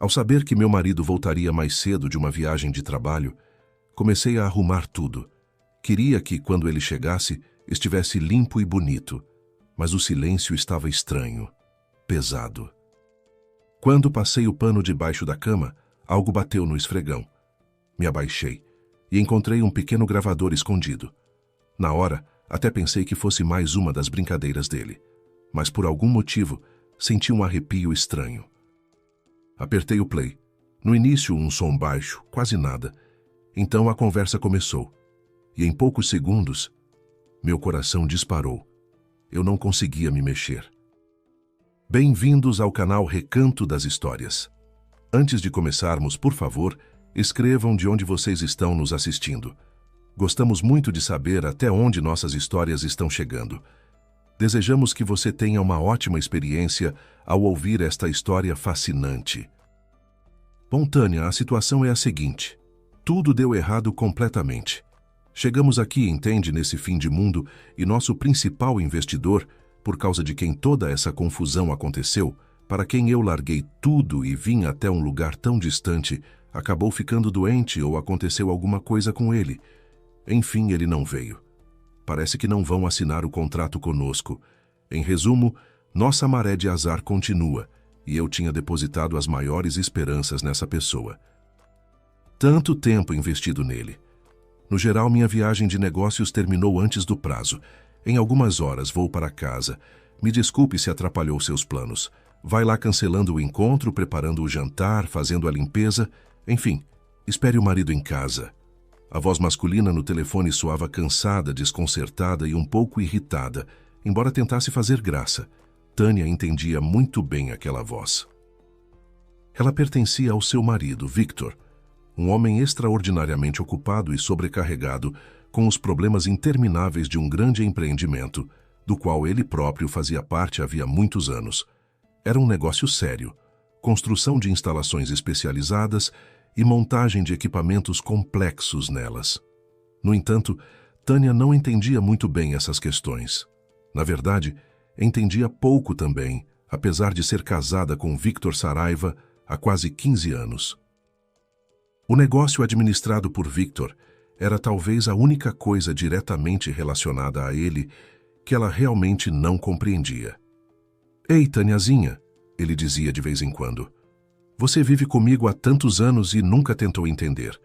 Ao saber que meu marido voltaria mais cedo de uma viagem de trabalho, comecei a arrumar tudo. Queria que, quando ele chegasse, estivesse limpo e bonito, mas o silêncio estava estranho, pesado. Quando passei o pano debaixo da cama, algo bateu no esfregão. Me abaixei e encontrei um pequeno gravador escondido. Na hora, até pensei que fosse mais uma das brincadeiras dele, mas por algum motivo senti um arrepio estranho. Apertei o play. No início, um som baixo, quase nada. Então a conversa começou. E em poucos segundos, meu coração disparou. Eu não conseguia me mexer. Bem-vindos ao canal Recanto das Histórias. Antes de começarmos, por favor, escrevam de onde vocês estão nos assistindo. Gostamos muito de saber até onde nossas histórias estão chegando. Desejamos que você tenha uma ótima experiência ao ouvir esta história fascinante. Bom, Tânia, a situação é a seguinte. Tudo deu errado completamente. Chegamos aqui, entende, nesse fim de mundo, e nosso principal investidor, por causa de quem toda essa confusão aconteceu, para quem eu larguei tudo e vim até um lugar tão distante, acabou ficando doente ou aconteceu alguma coisa com ele. Enfim, ele não veio. Parece que não vão assinar o contrato conosco. Em resumo, nossa maré de azar continua, e eu tinha depositado as maiores esperanças nessa pessoa. Tanto tempo investido nele. No geral, minha viagem de negócios terminou antes do prazo. Em algumas horas vou para casa. Me desculpe se atrapalhou seus planos. Vai lá cancelando o encontro, preparando o jantar, fazendo a limpeza. Enfim, espere o marido em casa. A voz masculina no telefone soava cansada, desconcertada e um pouco irritada, embora tentasse fazer graça. Tânia entendia muito bem aquela voz. Ela pertencia ao seu marido, Victor, um homem extraordinariamente ocupado e sobrecarregado com os problemas intermináveis de um grande empreendimento, do qual ele próprio fazia parte havia muitos anos. Era um negócio sério, construção de instalações especializadas e montagem de equipamentos complexos nelas. No entanto, Tânia não entendia muito bem essas questões. Na verdade, entendia pouco também, apesar de ser casada com Victor Saraiva há quase 15 anos. O negócio administrado por Victor era talvez a única coisa diretamente relacionada a ele que ela realmente não compreendia. "Ei, Tâniazinha", ele dizia de vez em quando, "você vive comigo há tantos anos e nunca tentou entender.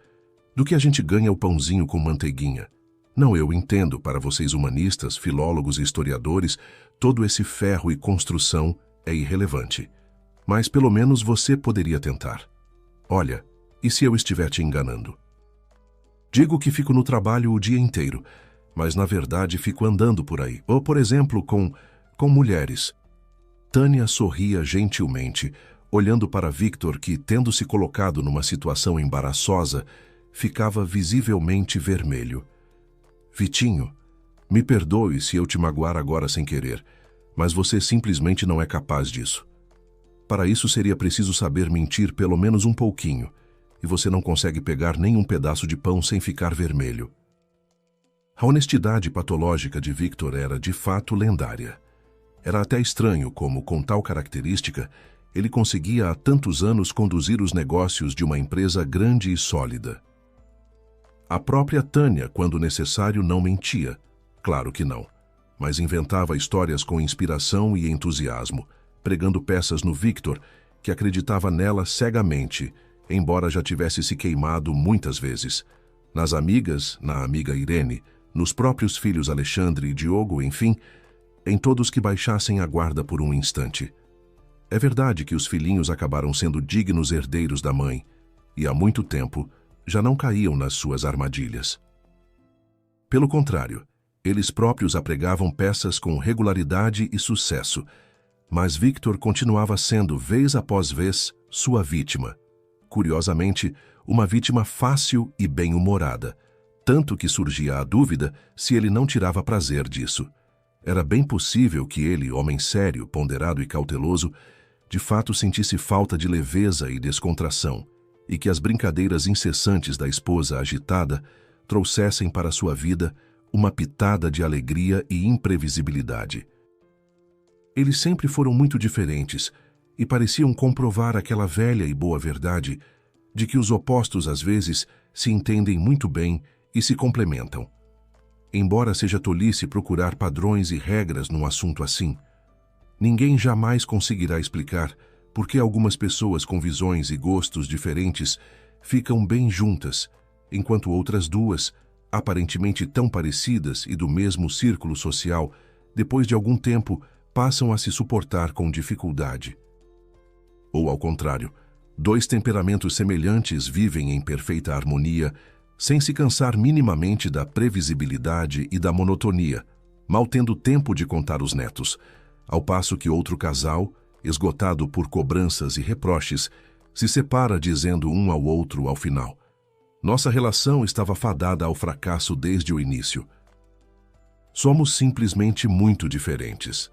Do que a gente ganha o pãozinho com manteiguinha? Não, eu entendo, para vocês humanistas, filólogos e historiadores, todo esse ferro e construção é irrelevante. Mas pelo menos você poderia tentar. Olha, e se eu estiver te enganando? Digo que fico no trabalho o dia inteiro, mas na verdade fico andando por aí. Ou, por exemplo, com mulheres." Tânia sorria gentilmente, olhando para Victor que, tendo se colocado numa situação embaraçosa, ficava visivelmente vermelho. "Vitinho, me perdoe se eu te magoar agora sem querer, mas você simplesmente não é capaz disso. Para isso seria preciso saber mentir pelo menos um pouquinho, e você não consegue pegar nem um pedaço de pão sem ficar vermelho." A honestidade patológica de Victor era, de fato, lendária. Era até estranho como, com tal característica, ele conseguia há tantos anos conduzir os negócios de uma empresa grande e sólida. A própria Tânia, quando necessário, não mentia. Claro que não. Mas inventava histórias com inspiração e entusiasmo, pregando peças no Victor, que acreditava nela cegamente, embora já tivesse se queimado muitas vezes. Nas amigas, na amiga Irene, nos próprios filhos Alexandre e Diogo, enfim, em todos que baixassem a guarda por um instante. É verdade que os filhinhos acabaram sendo dignos herdeiros da mãe, e há muito tempo já não caíam nas suas armadilhas. Pelo contrário, eles próprios apregavam peças com regularidade e sucesso, mas Victor continuava sendo, vez após vez, sua vítima. Curiosamente, uma vítima fácil e bem-humorada, tanto que surgia a dúvida se ele não tirava prazer disso. Era bem possível que ele, homem sério, ponderado e cauteloso, de fato sentisse falta de leveza e descontração, e que as brincadeiras incessantes da esposa agitada trouxessem para sua vida uma pitada de alegria e imprevisibilidade. Eles sempre foram muito diferentes, e pareciam comprovar aquela velha e boa verdade de que os opostos às vezes se entendem muito bem e se complementam. Embora seja tolice procurar padrões e regras num assunto assim, ninguém jamais conseguirá explicar por que algumas pessoas com visões e gostos diferentes ficam bem juntas, enquanto outras duas, aparentemente tão parecidas e do mesmo círculo social, depois de algum tempo passam a se suportar com dificuldade. Ou ao contrário, dois temperamentos semelhantes vivem em perfeita harmonia, sem se cansar minimamente da previsibilidade e da monotonia, mal tendo tempo de contar os netos, ao passo que outro casal, esgotado por cobranças e reproches, se separa dizendo um ao outro ao final: nossa relação estava fadada ao fracasso desde o início. Somos simplesmente muito diferentes.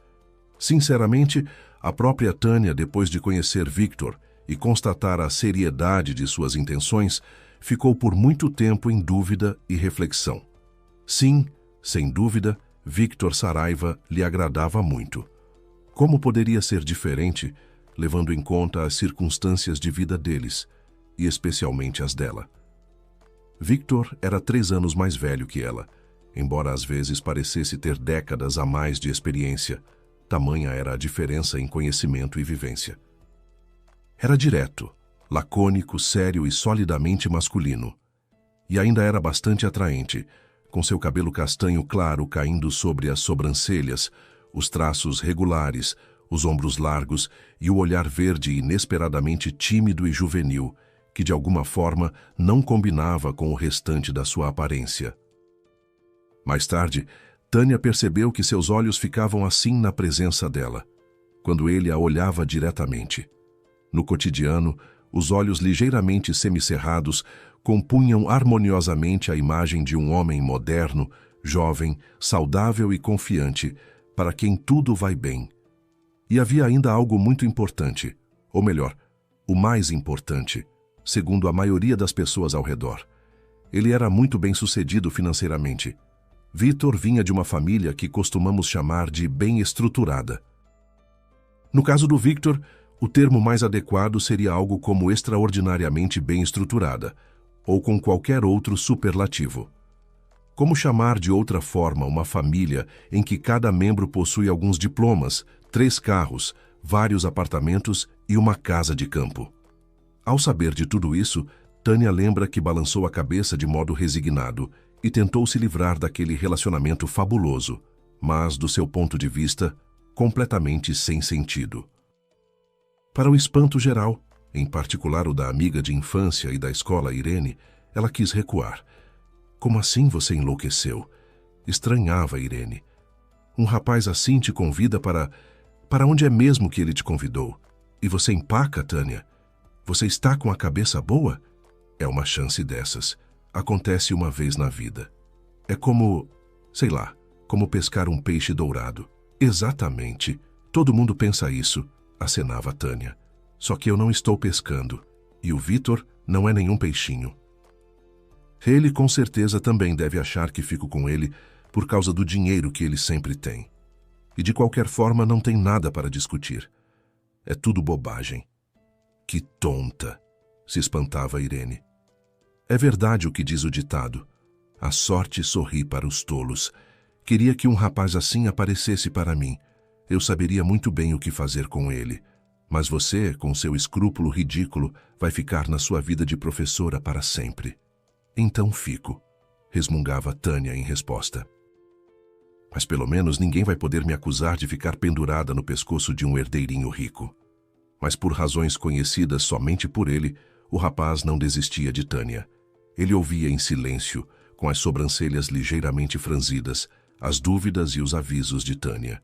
Sinceramente, a própria Tânia, depois de conhecer Victor e constatar a seriedade de suas intenções, ficou por muito tempo em dúvida e reflexão. Sim, sem dúvida, Victor Saraiva lhe agradava muito. Como poderia ser diferente, levando em conta as circunstâncias de vida deles, e especialmente as dela? Victor era 3 anos mais velho que ela, embora às vezes parecesse ter décadas a mais de experiência. Tamanha era a diferença em conhecimento e vivência. Era direto, lacônico, sério e solidamente masculino. E ainda era bastante atraente, com seu cabelo castanho claro caindo sobre as sobrancelhas, os traços regulares, os ombros largos e o olhar verde inesperadamente tímido e juvenil, que de alguma forma não combinava com o restante da sua aparência. Mais tarde, Tânia percebeu que seus olhos ficavam assim na presença dela, quando ele a olhava diretamente. No cotidiano, os olhos ligeiramente semicerrados compunham harmoniosamente a imagem de um homem moderno, jovem, saudável e confiante, para quem tudo vai bem. E havia ainda algo muito importante, ou melhor, o mais importante, segundo a maioria das pessoas ao redor. Ele era muito bem-sucedido financeiramente. Victor vinha de uma família que costumamos chamar de bem estruturada. No caso do Victor, o termo mais adequado seria algo como extraordinariamente bem estruturada, ou com qualquer outro superlativo. Como chamar de outra forma uma família em que cada membro possui alguns diplomas, 3 carros, vários apartamentos e uma casa de campo? Ao saber de tudo isso, Tânia lembra que balançou a cabeça de modo resignado e tentou se livrar daquele relacionamento fabuloso, mas, do seu ponto de vista, completamente sem sentido. Para o espanto geral, em particular o da amiga de infância e da escola Irene, ela quis recuar. Como assim você enlouqueceu? Estranhava Irene. Um rapaz assim te convida para... Para onde é mesmo que ele te convidou? E você empaca, Tânia? Você está com a cabeça boa? É uma chance dessas. Acontece uma vez na vida. É como, sei lá, como pescar um peixe dourado. Exatamente. Todo mundo pensa isso, acenava Tânia. Só que eu não estou pescando. E o Victor não é nenhum peixinho. Ele com certeza também deve achar que fico com ele por causa do dinheiro que ele sempre tem. E de qualquer forma não tem nada para discutir. É tudo bobagem. Que tonta! Se espantava Irene. É verdade o que diz o ditado. A sorte sorri para os tolos. Queria que um rapaz assim aparecesse para mim. Eu saberia muito bem o que fazer com ele. Mas você, com seu escrúpulo ridículo, vai ficar na sua vida de professora para sempre. Então fico, resmungava Tânia em resposta. Mas pelo menos ninguém vai poder me acusar de ficar pendurada no pescoço de um herdeirinho rico. Mas por razões conhecidas somente por ele, o rapaz não desistia de Tânia. Ele ouvia em silêncio, com as sobrancelhas ligeiramente franzidas, as dúvidas e os avisos de Tânia.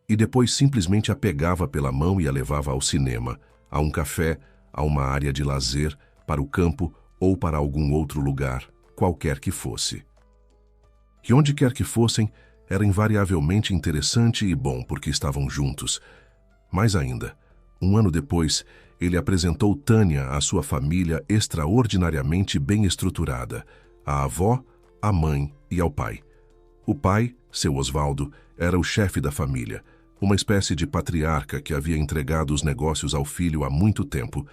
E depois simplesmente a pegava pela mão e a levava ao cinema, a um café, a uma área de lazer, para o campo ou para algum outro lugar, qualquer que fosse. E onde quer que fossem, era invariavelmente interessante e bom porque estavam juntos. Mais ainda, um ano depois, ele apresentou Tânia à sua família extraordinariamente bem estruturada, à avó, à mãe e ao pai. O pai, seu Osvaldo, era o chefe da família, uma espécie de patriarca que havia entregado os negócios ao filho há muito tempo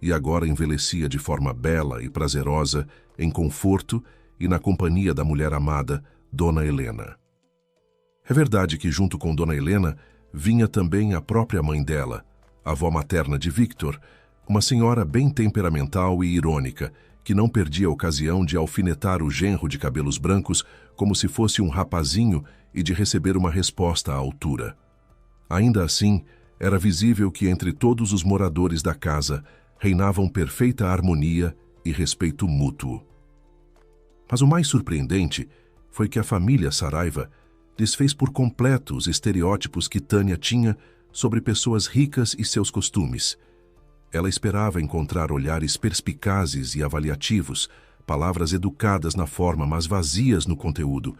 e agora envelhecia de forma bela e prazerosa, em conforto e na companhia da mulher amada, Dona Helena. É verdade que junto com Dona Helena vinha também a própria mãe dela, a avó materna de Victor, uma senhora bem temperamental e irônica, que não perdia a ocasião de alfinetar o genro de cabelos brancos como se fosse um rapazinho e de receber uma resposta à altura. Ainda assim, era visível que entre todos os moradores da casa reinavam perfeita harmonia e respeito mútuo. Mas o mais surpreendente foi que a família Saraiva desfez por completo os estereótipos que Tânia tinha sobre pessoas ricas e seus costumes. Ela esperava encontrar olhares perspicazes e avaliativos, palavras educadas na forma, mas vazias no conteúdo,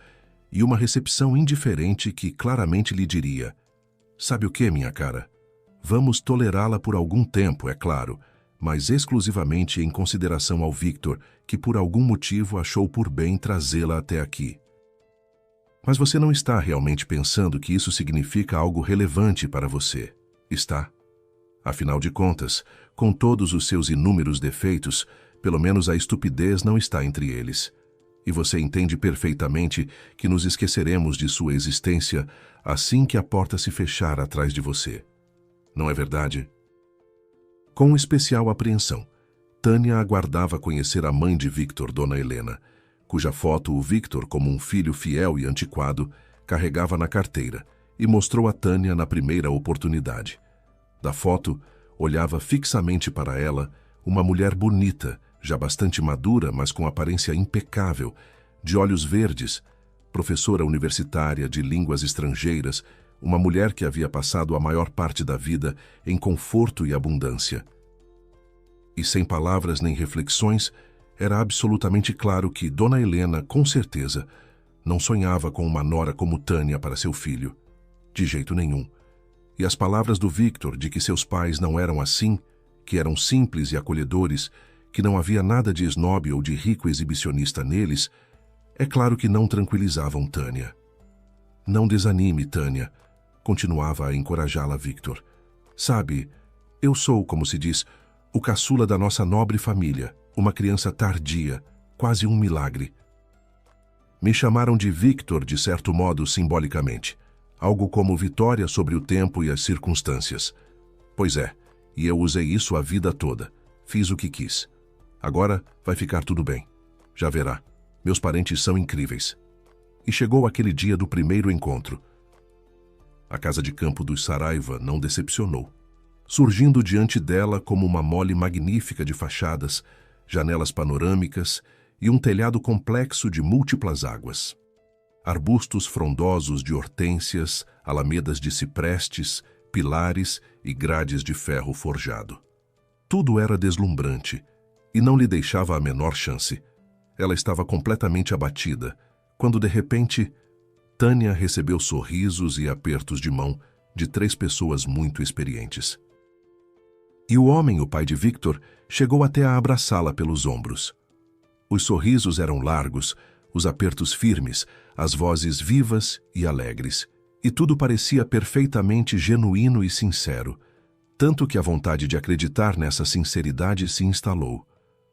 e uma recepção indiferente que claramente lhe diria: "Sabe o que, minha cara? Vamos tolerá-la por algum tempo, é claro, mas exclusivamente em consideração ao Victor, que por algum motivo achou por bem trazê-la até aqui." Mas você não está realmente pensando que isso significa algo relevante para você, está? Afinal de contas, com todos os seus inúmeros defeitos, pelo menos a estupidez não está entre eles. E você entende perfeitamente que nos esqueceremos de sua existência assim que a porta se fechar atrás de você. Não é verdade? Com especial apreensão, Tânia aguardava conhecer a mãe de Victor, Dona Helena, cuja foto o Victor, como um filho fiel e antiquado, carregava na carteira e mostrou a Tânia na primeira oportunidade. Da foto, olhava fixamente para ela uma mulher bonita, já bastante madura, mas com aparência impecável, de olhos verdes, professora universitária de línguas estrangeiras, uma mulher que havia passado a maior parte da vida em conforto e abundância. E sem palavras nem reflexões, era absolutamente claro que Dona Helena, com certeza, não sonhava com uma nora como Tânia para seu filho. De jeito nenhum. E as palavras do Victor de que seus pais não eram assim, que eram simples e acolhedores, que não havia nada de esnobe ou de rico exibicionista neles, é claro que não tranquilizavam Tânia. "Não desanime, Tânia", continuava a encorajá-la Victor. "Sabe, eu sou, como se diz, o caçula da nossa nobre família, uma criança tardia, quase um milagre." Me chamaram de Victor, de certo modo, simbolicamente. Algo como vitória sobre o tempo e as circunstâncias. Pois é, e eu usei isso a vida toda. Fiz o que quis. Agora vai ficar tudo bem. Já verá. Meus parentes são incríveis. E chegou aquele dia do primeiro encontro. A casa de campo dos Saraiva não decepcionou. Surgindo diante dela como uma mole magnífica de fachadas, janelas panorâmicas e um telhado complexo de múltiplas águas. Arbustos frondosos de hortênsias, alamedas de ciprestes, pilares e grades de ferro forjado. Tudo era deslumbrante e não lhe deixava a menor chance. Ela estava completamente abatida, quando de repente Tânia recebeu sorrisos e apertos de mão de 3 pessoas muito experientes. E o homem, o pai de Victor, chegou até a abraçá-la pelos ombros. Os sorrisos eram largos, os apertos firmes, as vozes vivas e alegres, e tudo parecia perfeitamente genuíno e sincero, tanto que a vontade de acreditar nessa sinceridade se instalou.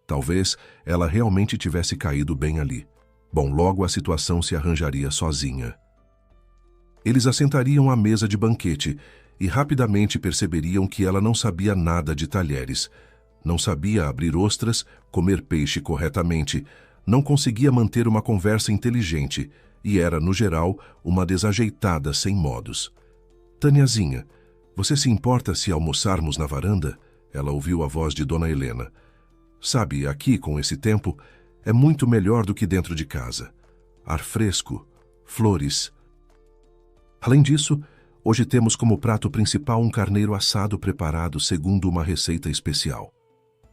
Talvez ela realmente tivesse caído bem ali. Bom, logo a situação se arranjaria sozinha. Eles assentariam à mesa de banquete e rapidamente perceberiam que ela não sabia nada de talheres, não sabia abrir ostras, comer peixe corretamente, não conseguia manter uma conversa inteligente e era, no geral, uma desajeitada sem modos. "Tâniazinha, você se importa se almoçarmos na varanda?" Ela ouviu a voz de Dona Helena. "Sabe, aqui, com esse tempo, é muito melhor do que dentro de casa. Ar fresco, flores. Além disso, hoje temos como prato principal um carneiro assado preparado segundo uma receita especial.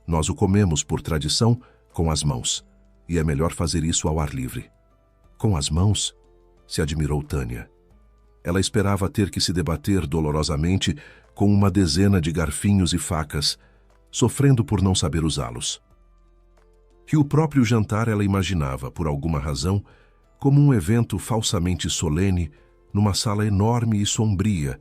Nós o comemos, por tradição, com as mãos, e é melhor fazer isso ao ar livre." "Com as mãos?" se admirou Tânia. Ela esperava ter que se debater dolorosamente com uma dezena de garfinhos e facas, sofrendo por não saber usá-los. E o próprio jantar ela imaginava, por alguma razão, como um evento falsamente solene, numa sala enorme e sombria,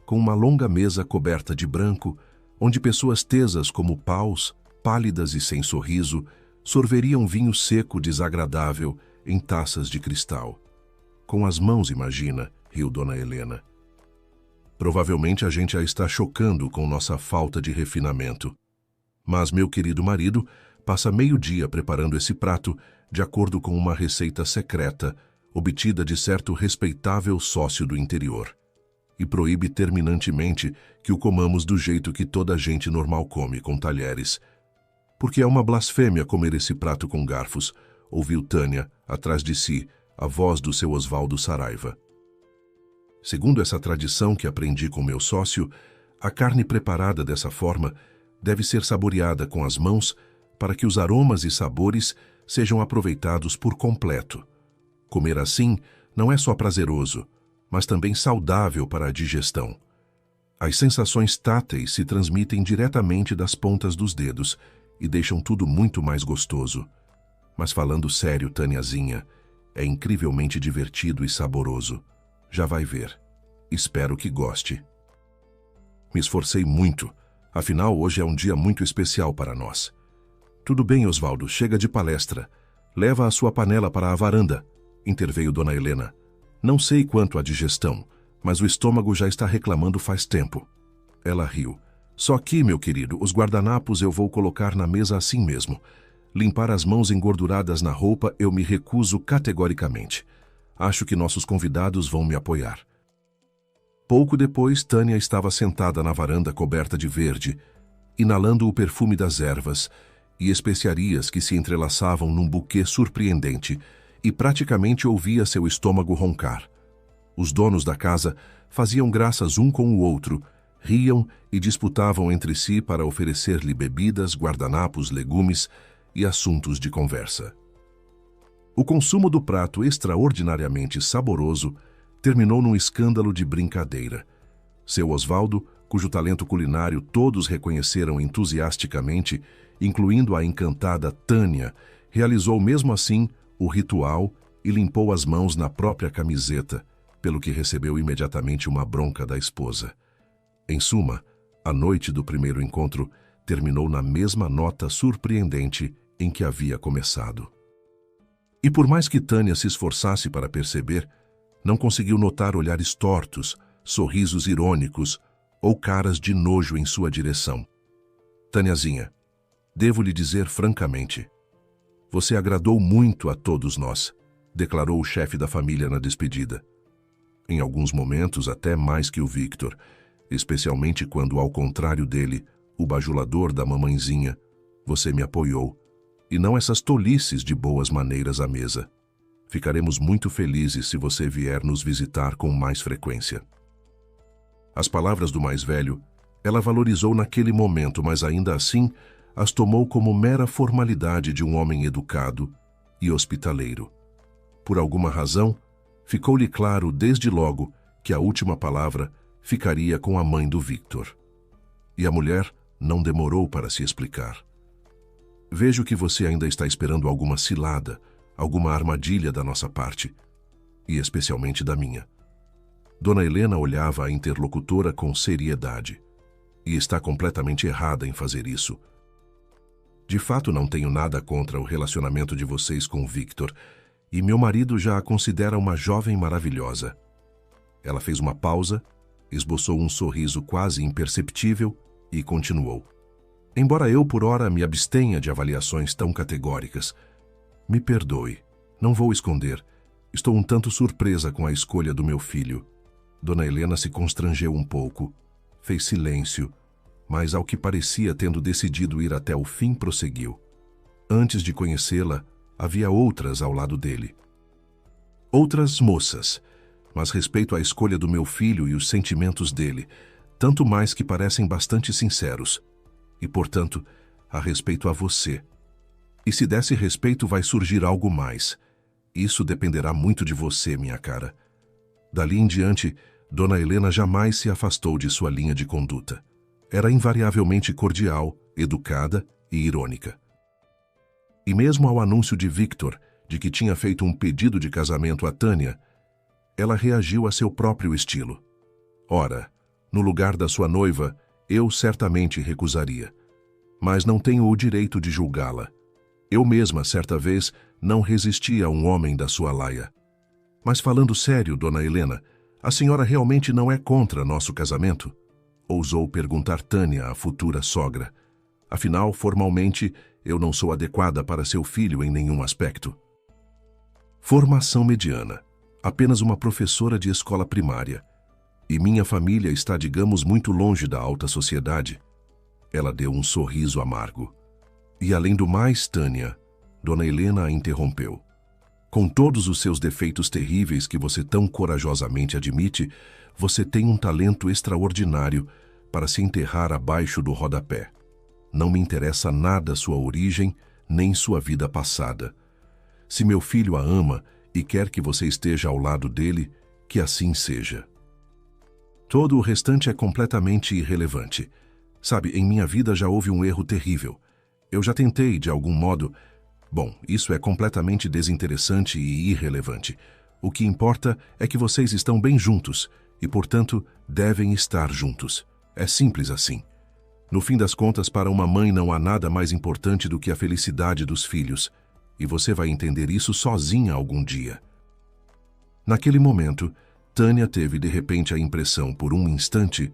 com uma longa mesa coberta de branco, onde pessoas tesas como paus, pálidas e sem sorriso, sorveriam vinho seco desagradável em taças de cristal. Com as mãos, imagina, riu Dona Helena. Provavelmente a gente a está chocando com nossa falta de refinamento. Mas meu querido marido passa meio dia preparando esse prato de acordo com uma receita secreta, obtida de certo respeitável sócio do interior. E proíbe terminantemente que o comamos do jeito que toda gente normal come, com talheres. Porque é uma blasfêmia comer esse prato com garfos, ouviu Tânia, atrás de si, a voz do seu Osvaldo Saraiva. Segundo essa tradição que aprendi com meu sócio, a carne preparada dessa forma deve ser saboreada com as mãos para que os aromas e sabores sejam aproveitados por completo. Comer assim não é só prazeroso, mas também saudável para a digestão. As sensações táteis se transmitem diretamente das pontas dos dedos e deixam tudo muito mais gostoso. Mas falando sério, Tâniazinha, é incrivelmente divertido e saboroso. Já vai ver. Espero que goste. Me esforcei muito. Afinal, hoje é um dia muito especial para nós. Tudo bem, Osvaldo, chega de palestra. Leva a sua panela para a varanda, interveio Dona Helena. Não sei quanto à digestão, mas o estômago já está reclamando faz tempo. Ela riu. Só que, meu querido, os guardanapos eu vou colocar na mesa assim mesmo. Limpar as mãos engorduradas na roupa eu me recuso categoricamente. Acho que nossos convidados vão me apoiar. Pouco depois, Tânia estava sentada na varanda coberta de verde, inalando o perfume das ervas e especiarias que se entrelaçavam num buquê surpreendente, e praticamente ouvia seu estômago roncar. Os donos da casa faziam graças um com o outro, riam e disputavam entre si para oferecer-lhe bebidas, guardanapos, legumes e assuntos de conversa. O consumo do prato extraordinariamente saboroso terminou num escândalo de brincadeira. Seu Osvaldo, cujo talento culinário todos reconheceram entusiasticamente, incluindo a encantada Tânia, realizou mesmo assim o ritual e limpou as mãos na própria camiseta, pelo que recebeu imediatamente uma bronca da esposa. Em suma, a noite do primeiro encontro terminou na mesma nota surpreendente em que havia começado. E por mais que Tânia se esforçasse para perceber, não conseguiu notar olhares tortos, sorrisos irônicos ou caras de nojo em sua direção. Tâniazinha, devo lhe dizer francamente, você agradou muito a todos nós, declarou o chefe da família na despedida. Em alguns momentos até mais que o Victor, especialmente quando, ao contrário dele, o bajulador da mamãezinha, você me apoiou, e não essas tolices de boas maneiras à mesa. Ficaremos muito felizes se você vier nos visitar com mais frequência. As palavras do mais velho, ela valorizou naquele momento, mas ainda assim as tomou como mera formalidade de um homem educado e hospitaleiro. Por alguma razão, ficou-lhe claro desde logo que a última palavra ficaria com a mãe do Victor. E a mulher não demorou para se explicar. Vejo que você ainda está esperando alguma cilada, alguma armadilha da nossa parte, e especialmente da minha. Dona Helena olhava a interlocutora com seriedade. E está completamente errada em fazer isso. De fato, não tenho nada contra o relacionamento de vocês com o Victor, e meu marido já a considera uma jovem maravilhosa. Ela fez uma pausa, esboçou um sorriso quase imperceptível e continuou. Embora eu, por ora, me abstenha de avaliações tão categóricas, me perdoe, não vou esconder, estou um tanto surpresa com a escolha do meu filho. Dona Helena se constrangeu um pouco, fez silêncio, mas ao que parecia tendo decidido ir até o fim, prosseguiu. Antes de conhecê-la, havia outras ao lado dele. Outras moças, mas respeito à escolha do meu filho e os sentimentos dele, tanto mais que parecem bastante sinceros. E, portanto, a respeito a você. E se desse respeito, vai surgir algo mais. Isso dependerá muito de você, minha cara. Dali em diante, Dona Helena jamais se afastou de sua linha de conduta. Era invariavelmente cordial, educada e irônica. E mesmo ao anúncio de Victor de que tinha feito um pedido de casamento a Tânia, ela reagiu a seu próprio estilo. Ora, No lugar da sua noiva, eu certamente recusaria. Mas não tenho o direito de julgá-la. Eu mesma, certa vez, não resisti a um homem da sua laia. Mas falando sério, dona Helena, a senhora realmente não é contra nosso casamento? Ousou perguntar Tânia, a futura sogra. Afinal, formalmente, eu não sou adequada para seu filho em nenhum aspecto. Formação mediana. Apenas uma professora de escola primária. E minha família está, digamos, muito longe da alta sociedade. Ela deu um sorriso amargo. E além do mais, Tânia, dona Helena a interrompeu. Com todos os seus defeitos terríveis que você tão corajosamente admite, você tem um talento extraordinário para se enterrar abaixo do rodapé. Não me interessa nada sua origem, nem sua vida passada. Se meu filho a ama e quer que você esteja ao lado dele, que assim seja. Todo o restante é completamente irrelevante. Sabe, em minha vida já houve um erro terrível. Eu já tentei, de algum modo... Bom, isso é completamente desinteressante e irrelevante. O que importa é que vocês estão bem juntos e, portanto, devem estar juntos. É simples assim. No fim das contas, para uma mãe não há nada mais importante do que a felicidade dos filhos. E você vai entender isso sozinha algum dia. Naquele momento, Tânia teve de repente a impressão, por um instante,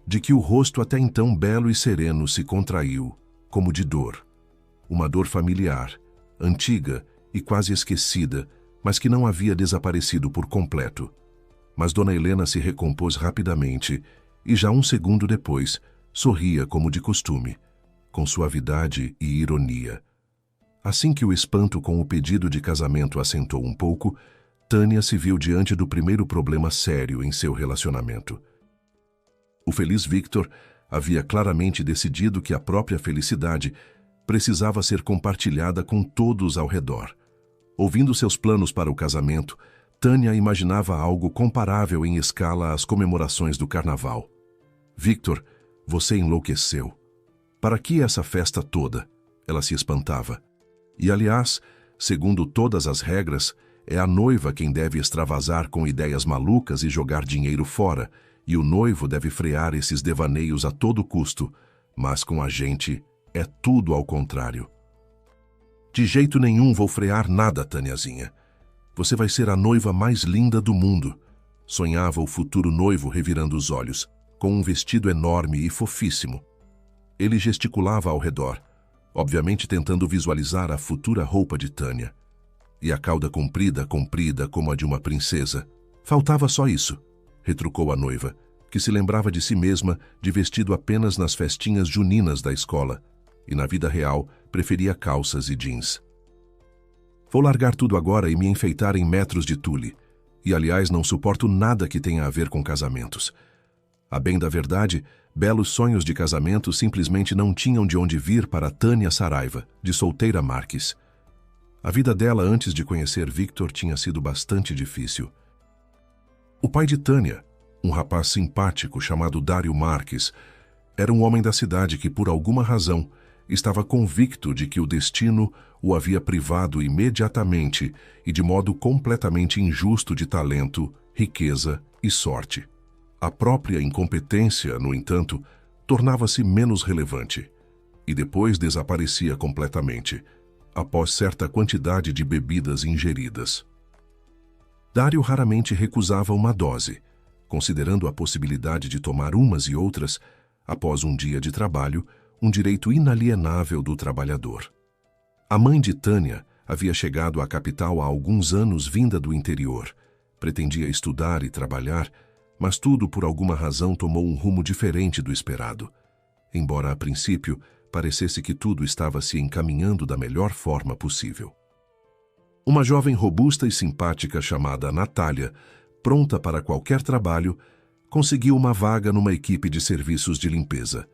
de que o rosto até então belo e sereno se contraiu, como de dor. Uma dor familiar, antiga e quase esquecida, mas que não havia desaparecido por completo. Mas dona Helena se recompôs rapidamente e, já um segundo depois, sorria como de costume, com suavidade e ironia. Assim que o espanto com o pedido de casamento assentou um pouco, Tânia se viu diante do primeiro problema sério em seu relacionamento. O feliz Victor havia claramente decidido que a própria felicidade precisava ser compartilhada com todos ao redor. Ouvindo seus planos para o casamento, Tânia imaginava algo comparável em escala às comemorações do carnaval. Victor, você enlouqueceu. Para que essa festa toda? Ela se espantava. E, aliás, segundo todas as regras, é a noiva quem deve extravasar com ideias malucas e jogar dinheiro fora, e o noivo deve frear esses devaneios a todo custo, mas com a gente é tudo ao contrário. De jeito nenhum vou frear nada, Tâniazinha. Você vai ser a noiva mais linda do mundo, sonhava o futuro noivo revirando os olhos, com um vestido enorme e fofíssimo. Ele gesticulava ao redor, obviamente tentando visualizar a futura roupa de Tânia. E a cauda comprida como a de uma princesa. Faltava só isso, retrucou a noiva, que se lembrava de si mesma de vestido apenas nas festinhas juninas da escola, e na vida real preferia calças e jeans. Vou largar tudo agora e me enfeitar em metros de tule, e aliás não suporto nada que tenha a ver com casamentos. A bem da verdade, belos sonhos de casamento simplesmente não tinham de onde vir para Tânia Saraiva, de solteira Marques. A vida dela antes de conhecer Victor tinha sido bastante difícil. O pai de Tânia, um rapaz simpático chamado Dário Marques, era um homem da cidade que, por alguma razão, estava convicto de que o destino o havia privado imediatamente e de modo completamente injusto de talento, riqueza e sorte. A própria incompetência, no entanto, tornava-se menos relevante e depois desaparecia completamente, após certa quantidade de bebidas ingeridas. Dário raramente recusava uma dose, considerando a possibilidade de tomar umas e outras, após um dia de trabalho, um direito inalienável do trabalhador. A mãe de Tânia havia chegado à capital há alguns anos vinda do interior. Pretendia estudar e trabalhar, mas tudo por alguma razão tomou um rumo diferente do esperado. Embora a princípio parecesse que tudo estava se encaminhando da melhor forma possível. Uma jovem robusta e simpática chamada Natália, pronta para qualquer trabalho, conseguiu uma vaga numa equipe de serviços de limpeza.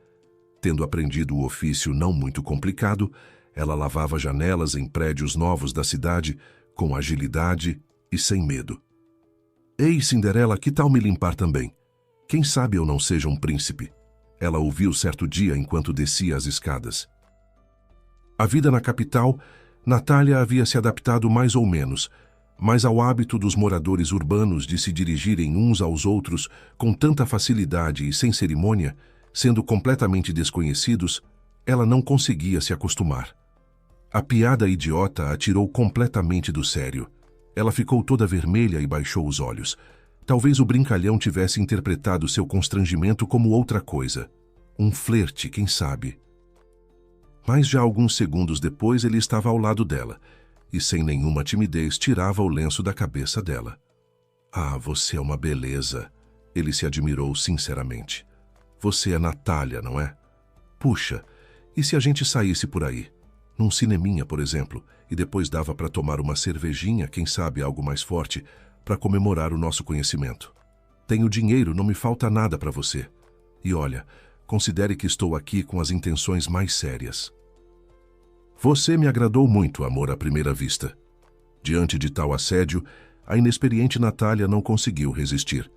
Tendo aprendido o ofício não muito complicado, ela lavava janelas em prédios novos da cidade com agilidade e sem medo. Ei, Cinderela, que tal me limpar também? Quem sabe eu não seja um príncipe? Ela ouviu certo dia enquanto descia as escadas. A vida na capital, Natália havia se adaptado mais ou menos, mas ao hábito dos moradores urbanos de se dirigirem uns aos outros com tanta facilidade e sem cerimônia, sendo completamente desconhecidos, ela não conseguia se acostumar. A piada idiota a tirou completamente do sério. Ela ficou toda vermelha e baixou os olhos. Talvez o brincalhão tivesse interpretado seu constrangimento como outra coisa. Um flerte, quem sabe? Mas já alguns segundos depois ele estava ao lado dela, e sem nenhuma timidez tirava o lenço da cabeça dela. Ah, você é uma beleza. Ele se admirou sinceramente. Você é Natália, não é? Puxa, e se a gente saísse por aí? Num cineminha, por exemplo, e depois dava para tomar uma cervejinha, quem sabe algo mais forte, para comemorar o nosso conhecimento. Tenho dinheiro, não me falta nada para você. E olha, considere que estou aqui com as intenções mais sérias. Você me agradou muito, amor à primeira vista. Diante de tal assédio, a inexperiente Natália não conseguiu resistir.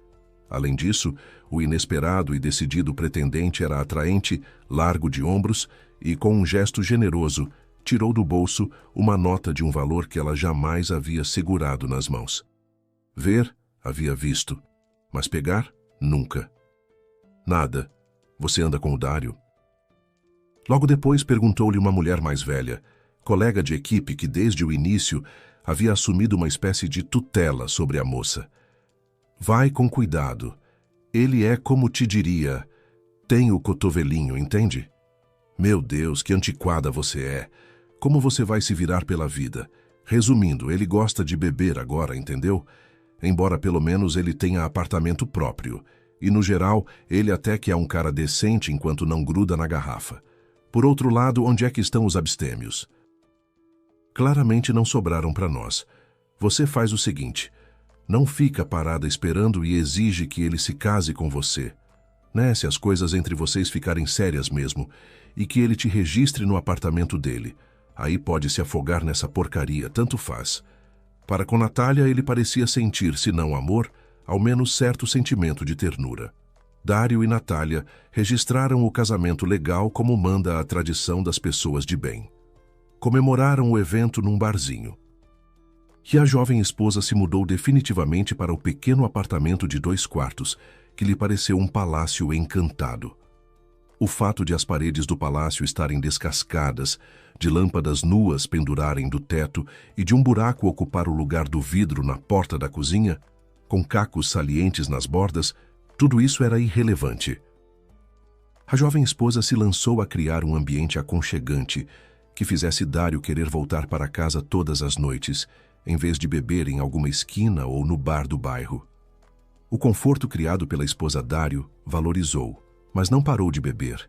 Além disso, o inesperado e decidido pretendente era atraente, largo de ombros e, com um gesto generoso, tirou do bolso uma nota de um valor que ela jamais havia segurado nas mãos. Ver, havia visto, mas pegar, nunca. Nada. Você anda com o Dário? Logo depois perguntou-lhe uma mulher mais velha, colega de equipe que desde o início havia assumido uma espécie de tutela sobre a moça. Vai com cuidado. Ele é como te diria, tem o cotovelinho, entende? Meu Deus, que antiquada você é. Como você vai se virar pela vida? Resumindo, ele gosta de beber agora, entendeu? Embora pelo menos ele tenha apartamento próprio. E no geral, ele até que é um cara decente enquanto não gruda na garrafa. Por outro lado, onde é que estão os abstêmios? Claramente não sobraram para nós. Você faz o seguinte, não fica parada esperando e exige que ele se case com você. Né, se as coisas entre vocês ficarem sérias mesmo, e que ele te registre no apartamento dele. Aí pode se afogar nessa porcaria, tanto faz. Para com Natália ele parecia sentir, se não amor, ao menos certo sentimento de ternura. Dário e Natália registraram o casamento legal como manda a tradição das pessoas de bem. Comemoraram o evento num barzinho. E a jovem esposa se mudou definitivamente para o pequeno apartamento de 2 quartos, que lhe pareceu um palácio encantado. O fato de as paredes do palácio estarem descascadas, de lâmpadas nuas pendurarem do teto e de um buraco ocupar o lugar do vidro na porta da cozinha, com cacos salientes nas bordas, tudo isso era irrelevante. A jovem esposa se lançou a criar um ambiente aconchegante que fizesse Dário querer voltar para casa todas as noites, em vez de beber em alguma esquina ou no bar do bairro. O conforto criado pela esposa Dário valorizou, mas não parou de beber.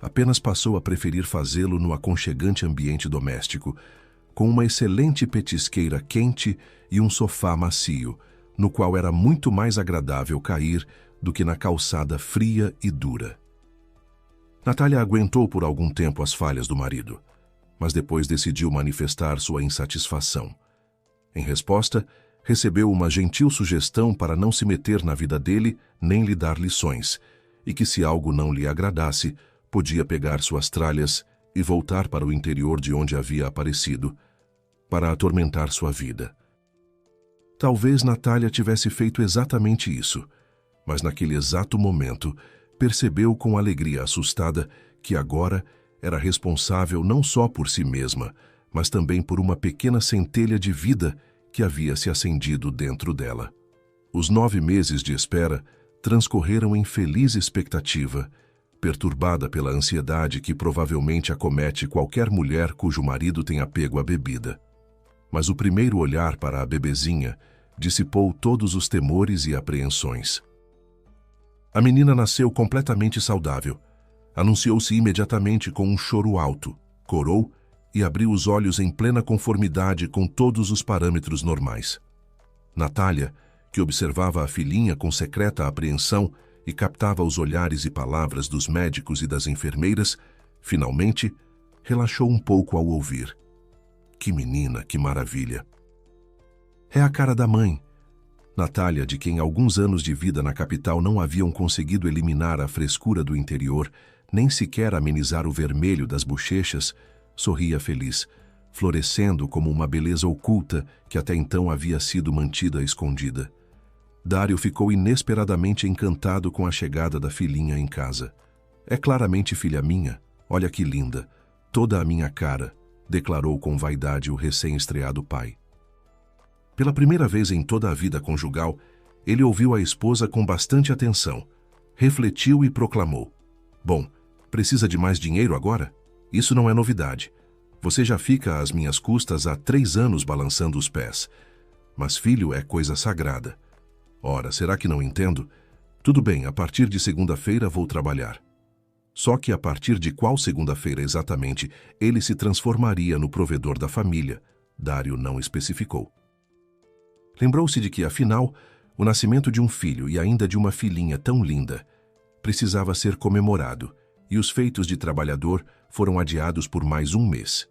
Apenas passou a preferir fazê-lo no aconchegante ambiente doméstico, com uma excelente petisqueira quente e um sofá macio, no qual era muito mais agradável cair do que na calçada fria e dura. Natália aguentou por algum tempo as falhas do marido, mas depois decidiu manifestar sua insatisfação. Em resposta, recebeu uma gentil sugestão para não se meter na vida dele nem lhe dar lições, e que se algo não lhe agradasse, podia pegar suas tralhas e voltar para o interior de onde havia aparecido, para atormentar sua vida. Talvez Natália tivesse feito exatamente isso, mas naquele exato momento percebeu com alegria assustada que agora era responsável não só por si mesma, mas também por uma pequena centelha de vida que havia se acendido dentro dela. Os 9 meses de espera transcorreram em feliz expectativa, perturbada pela ansiedade que provavelmente acomete qualquer mulher cujo marido tem apego à bebida. Mas o primeiro olhar para a bebezinha dissipou todos os temores e apreensões. A menina nasceu completamente saudável. Anunciou-se imediatamente com um choro alto, corou e abriu os olhos em plena conformidade com todos os parâmetros normais. Natália, que observava a filhinha com secreta apreensão e captava os olhares e palavras dos médicos e das enfermeiras, finalmente relaxou um pouco ao ouvir. Que menina, que maravilha! É a cara da mãe. Natália, de quem alguns anos de vida na capital não haviam conseguido eliminar a frescura do interior, nem sequer amenizar o vermelho das bochechas, sorria feliz. florescendo como uma beleza oculta que até então havia sido mantida escondida. Dário ficou inesperadamente encantado com a chegada da filhinha em casa. "É claramente filha minha, olha que linda, toda a minha cara", declarou com vaidade o recém-estreado pai. Pela primeira vez em toda a vida conjugal, ele ouviu a esposa com bastante atenção, refletiu e proclamou: "Bom, precisa de mais dinheiro agora? Isso não é novidade. Você já fica às minhas custas há 3 anos balançando os pés. Mas filho é coisa sagrada. Ora, será que não entendo? Tudo bem, a partir de segunda-feira vou trabalhar." Só que a partir de qual segunda-feira exatamente ele se transformaria no provedor da família, Dário não especificou. Lembrou-se de que, afinal, o nascimento de um filho e ainda de uma filhinha tão linda precisava ser comemorado, e os feitos de trabalhador foram adiados por mais um mês.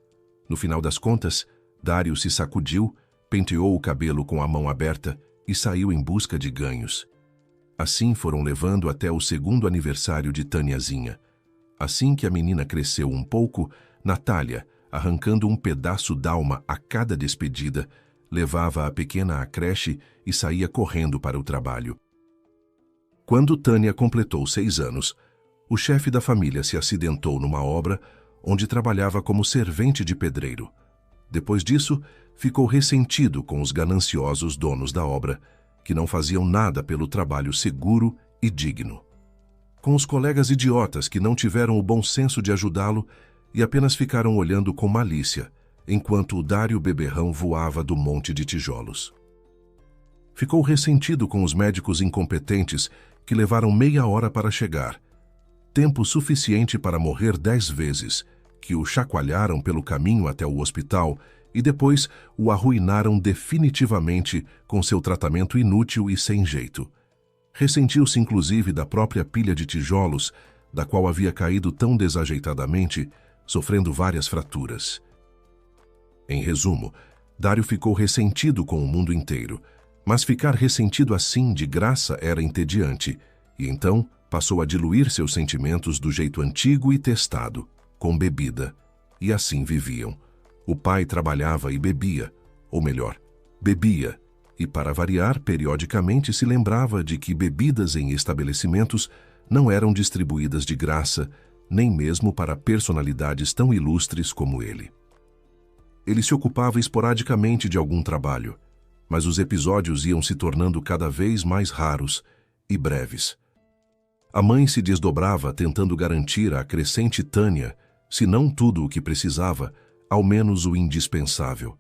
No final das contas, Dário se sacudiu, penteou o cabelo com a mão aberta e saiu em busca de ganhos. Assim foram levando até o 2º aniversário de Tâniazinha. Assim que a menina cresceu um pouco, Natália, arrancando um pedaço d'alma a cada despedida, levava a pequena à creche e saía correndo para o trabalho. Quando Tânia completou 6 anos, o chefe da família se acidentou numa obra onde trabalhava como servente de pedreiro. Depois disso, ficou ressentido com os gananciosos donos da obra, que não faziam nada pelo trabalho seguro e digno. Com os colegas idiotas que não tiveram o bom senso de ajudá-lo e apenas ficaram olhando com malícia, enquanto o Dário beberrão voava do monte de tijolos. Ficou ressentido com os médicos incompetentes que levaram meia hora para chegar, tempo suficiente para morrer 10 vezes, que o chacoalharam pelo caminho até o hospital e depois o arruinaram definitivamente com seu tratamento inútil e sem jeito. Ressentiu-se inclusive da própria pilha de tijolos, da qual havia caído tão desajeitadamente, sofrendo várias fraturas. Em resumo, Dário ficou ressentido com o mundo inteiro, mas ficar ressentido assim de graça era entediante, e então passou a diluir seus sentimentos do jeito antigo e testado, com bebida. E assim viviam. O pai trabalhava e bebia, ou melhor, bebia, e para variar, periodicamente se lembrava de que bebidas em estabelecimentos não eram distribuídas de graça, nem mesmo para personalidades tão ilustres como ele. Ele se ocupava esporadicamente de algum trabalho, mas os episódios iam se tornando cada vez mais raros e breves. A mãe se desdobrava tentando garantir à crescente Tânia, se não tudo o que precisava, ao menos o indispensável.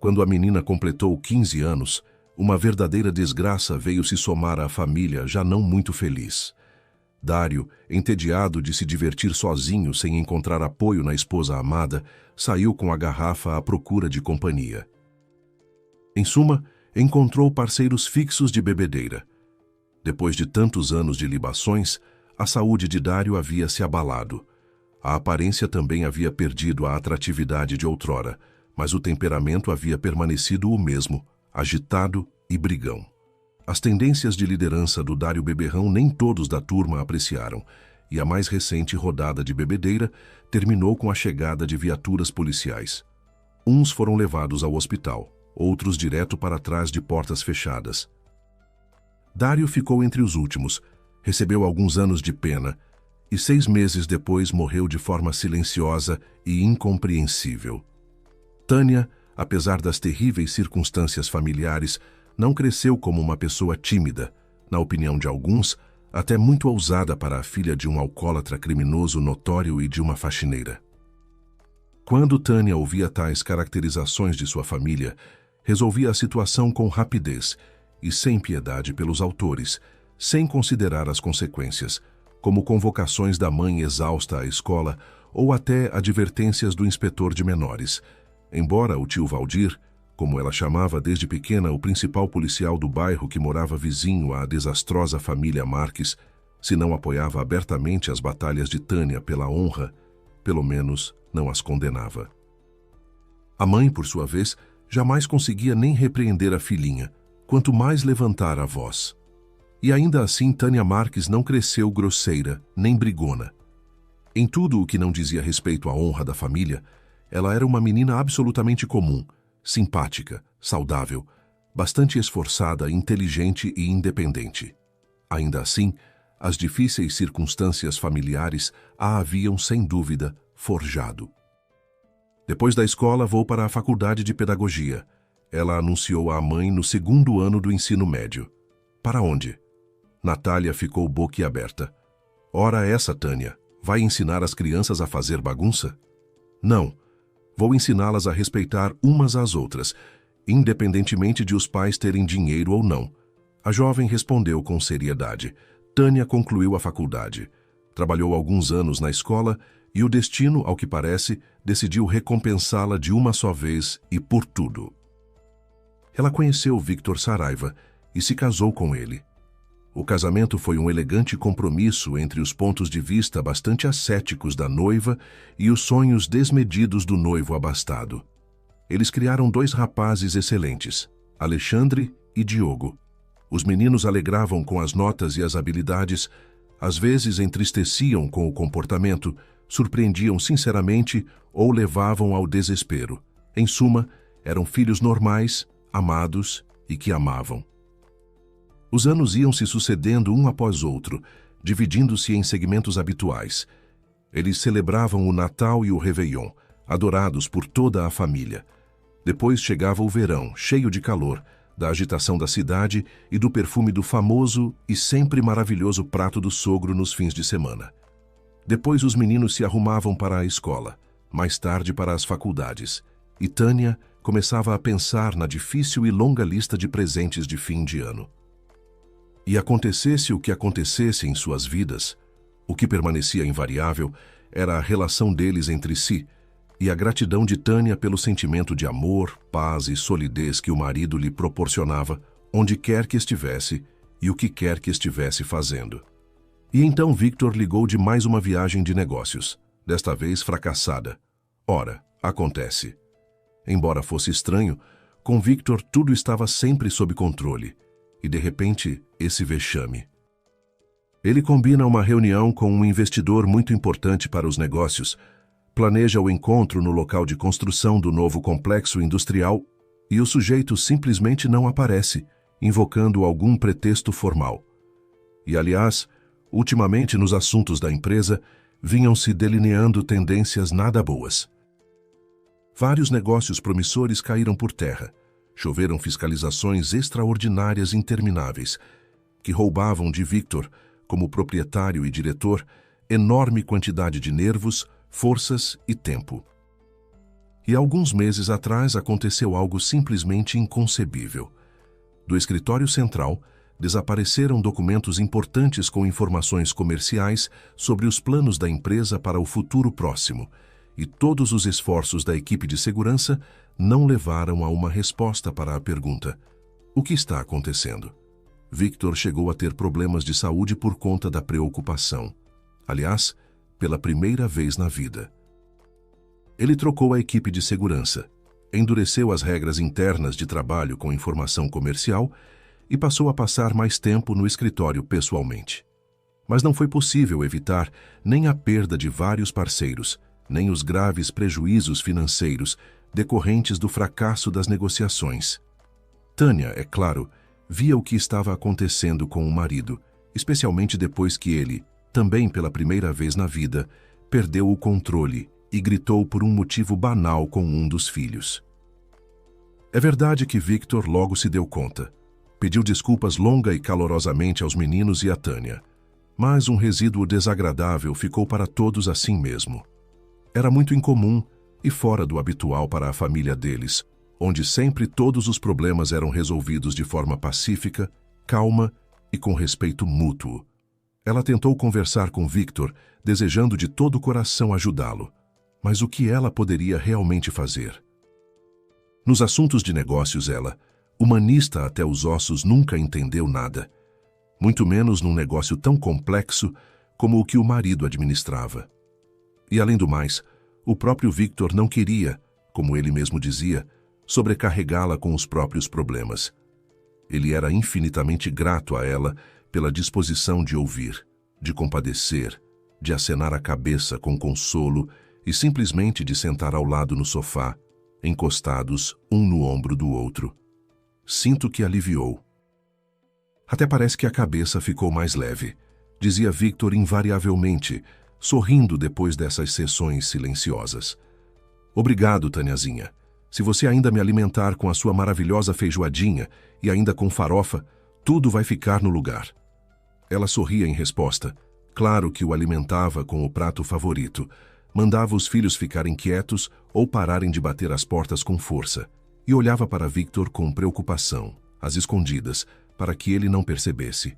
Quando a menina completou 15 anos, uma verdadeira desgraça veio se somar à família já não muito feliz. Dário, entediado de se divertir sozinho sem encontrar apoio na esposa amada, saiu com a garrafa à procura de companhia. Em suma, encontrou parceiros fixos de bebedeira. Depois de tantos anos de libações, a saúde de Dário havia se abalado. A aparência também havia perdido a atratividade de outrora, mas o temperamento havia permanecido o mesmo, agitado e brigão. As tendências de liderança do Dário beberrão nem todos da turma apreciaram, e a mais recente rodada de bebedeira terminou com a chegada de viaturas policiais. Uns foram levados ao hospital, outros direto para trás de portas fechadas. Dário ficou entre os últimos, recebeu alguns anos de pena, e 6 meses depois morreu de forma silenciosa e incompreensível. Tânia, apesar das terríveis circunstâncias familiares, não cresceu como uma pessoa tímida, na opinião de alguns, até muito ousada para a filha de um alcoólatra criminoso notório e de uma faxineira. Quando Tânia ouvia tais caracterizações de sua família, resolvia a situação com rapidez e sem piedade pelos autores, sem considerar as consequências, como convocações da mãe exausta à escola ou até advertências do inspetor de menores. Embora o tio Valdir, como ela chamava desde pequena o principal policial do bairro que morava vizinho à desastrosa família Marques, se não apoiava abertamente as batalhas de Tânia pela honra, pelo menos não as condenava. A mãe, por sua vez, jamais conseguia nem repreender a filhinha, quanto mais levantar a voz. E ainda assim Tânia Marques não cresceu grosseira, nem brigona. Em tudo o que não dizia respeito à honra da família, ela era uma menina absolutamente comum, simpática, saudável, bastante esforçada, inteligente e independente. Ainda assim, as difíceis circunstâncias familiares a haviam, sem dúvida, forjado. Depois da escola, vou para a faculdade de pedagogia. Ela anunciou à mãe no 2º ano do ensino médio. Para onde? Natália ficou boquiaberta. Ora essa, Tânia, vai ensinar as crianças a fazer bagunça? Não, vou ensiná-las a respeitar umas às outras, independentemente de os pais terem dinheiro ou não. A jovem respondeu com seriedade. Tânia concluiu a faculdade. Trabalhou alguns anos na escola e o destino, ao que parece, decidiu recompensá-la de uma só vez e por tudo. Ela conheceu Victor Saraiva e se casou com ele. O casamento foi um elegante compromisso entre os pontos de vista bastante ascéticos da noiva e os sonhos desmedidos do noivo abastado. Eles criaram 2 rapazes excelentes, Alexandre e Diogo. Os meninos alegravam com as notas e as habilidades, às vezes entristeciam com o comportamento, surpreendiam sinceramente ou levavam ao desespero. Em suma, eram filhos normais, amados e que amavam. Os anos iam se sucedendo um após outro, dividindo-se em segmentos habituais. Eles celebravam o Natal e o Réveillon, adorados por toda a família. Depois chegava o verão, cheio de calor, da agitação da cidade e do perfume do famoso e sempre maravilhoso prato do sogro nos fins de semana. Depois os meninos se arrumavam para a escola, mais tarde para as faculdades, e Tânia começava a pensar na difícil e longa lista de presentes de fim de ano. E acontecesse o que acontecesse em suas vidas, o que permanecia invariável era a relação deles entre si e a gratidão de Tânia pelo sentimento de amor, paz e solidez que o marido lhe proporcionava, onde quer que estivesse e o que quer que estivesse fazendo. E então Victor ligou de mais uma viagem de negócios, desta vez fracassada. Ora, acontece. Embora fosse estranho, com Victor tudo estava sempre sob controle. E, de repente, esse vexame. Ele combina uma reunião com um investidor muito importante para os negócios, planeja o encontro no local de construção do novo complexo industrial e o sujeito simplesmente não aparece, invocando algum pretexto formal. E, aliás, ultimamente nos assuntos da empresa, vinham se delineando tendências nada boas. Vários negócios promissores caíram por terra. Choveram fiscalizações extraordinárias intermináveis, que roubavam de Victor, como proprietário e diretor, enorme quantidade de nervos, forças e tempo. E alguns meses atrás aconteceu algo simplesmente inconcebível. Do escritório central, desapareceram documentos importantes com informações comerciais sobre os planos da empresa para o futuro próximo, e todos os esforços da equipe de segurança não levaram a uma resposta para a pergunta: o que está acontecendo? Victor chegou a ter problemas de saúde por conta da preocupação. Aliás, pela primeira vez na vida. Ele trocou a equipe de segurança, endureceu as regras internas de trabalho com informação comercial e passou a passar mais tempo no escritório pessoalmente. Mas não foi possível evitar nem a perda de vários parceiros, nem os graves prejuízos financeiros decorrentes do fracasso das negociações. Tânia, é claro, via o que estava acontecendo com o marido, especialmente depois que ele, também pela primeira vez na vida, perdeu o controle e gritou por um motivo banal com um dos filhos. É verdade que Victor logo se deu conta. Pediu desculpas longa e calorosamente aos meninos e a Tânia. Mas um resíduo desagradável ficou para todos assim mesmo. Era muito incomum e fora do habitual para a família deles, onde sempre todos os problemas eram resolvidos de forma pacífica, calma e com respeito mútuo. Ela tentou conversar com Victor, desejando de todo o coração ajudá-lo. Mas o que ela poderia realmente fazer? Nos assuntos de negócios ela, humanista até os ossos, nunca entendeu nada. Muito menos num negócio tão complexo como o que o marido administrava. E além do mais, o próprio Victor não queria, como ele mesmo dizia, sobrecarregá-la com os próprios problemas. Ele era infinitamente grato a ela pela disposição de ouvir, de compadecer, de acenar a cabeça com consolo e simplesmente de sentar ao lado no sofá, encostados um no ombro do outro. Sinto que aliviou. Até parece que a cabeça ficou mais leve, dizia Victor invariavelmente, sorrindo depois dessas sessões silenciosas. Obrigado, Taniazinha. Se você ainda me alimentar com a sua maravilhosa feijoadinha e ainda com farofa, tudo vai ficar no lugar. Ela sorria em resposta. Claro que o alimentava com o prato favorito. Mandava os filhos ficarem quietos ou pararem de bater as portas com força. E olhava para Victor com preocupação, às escondidas, para que ele não percebesse.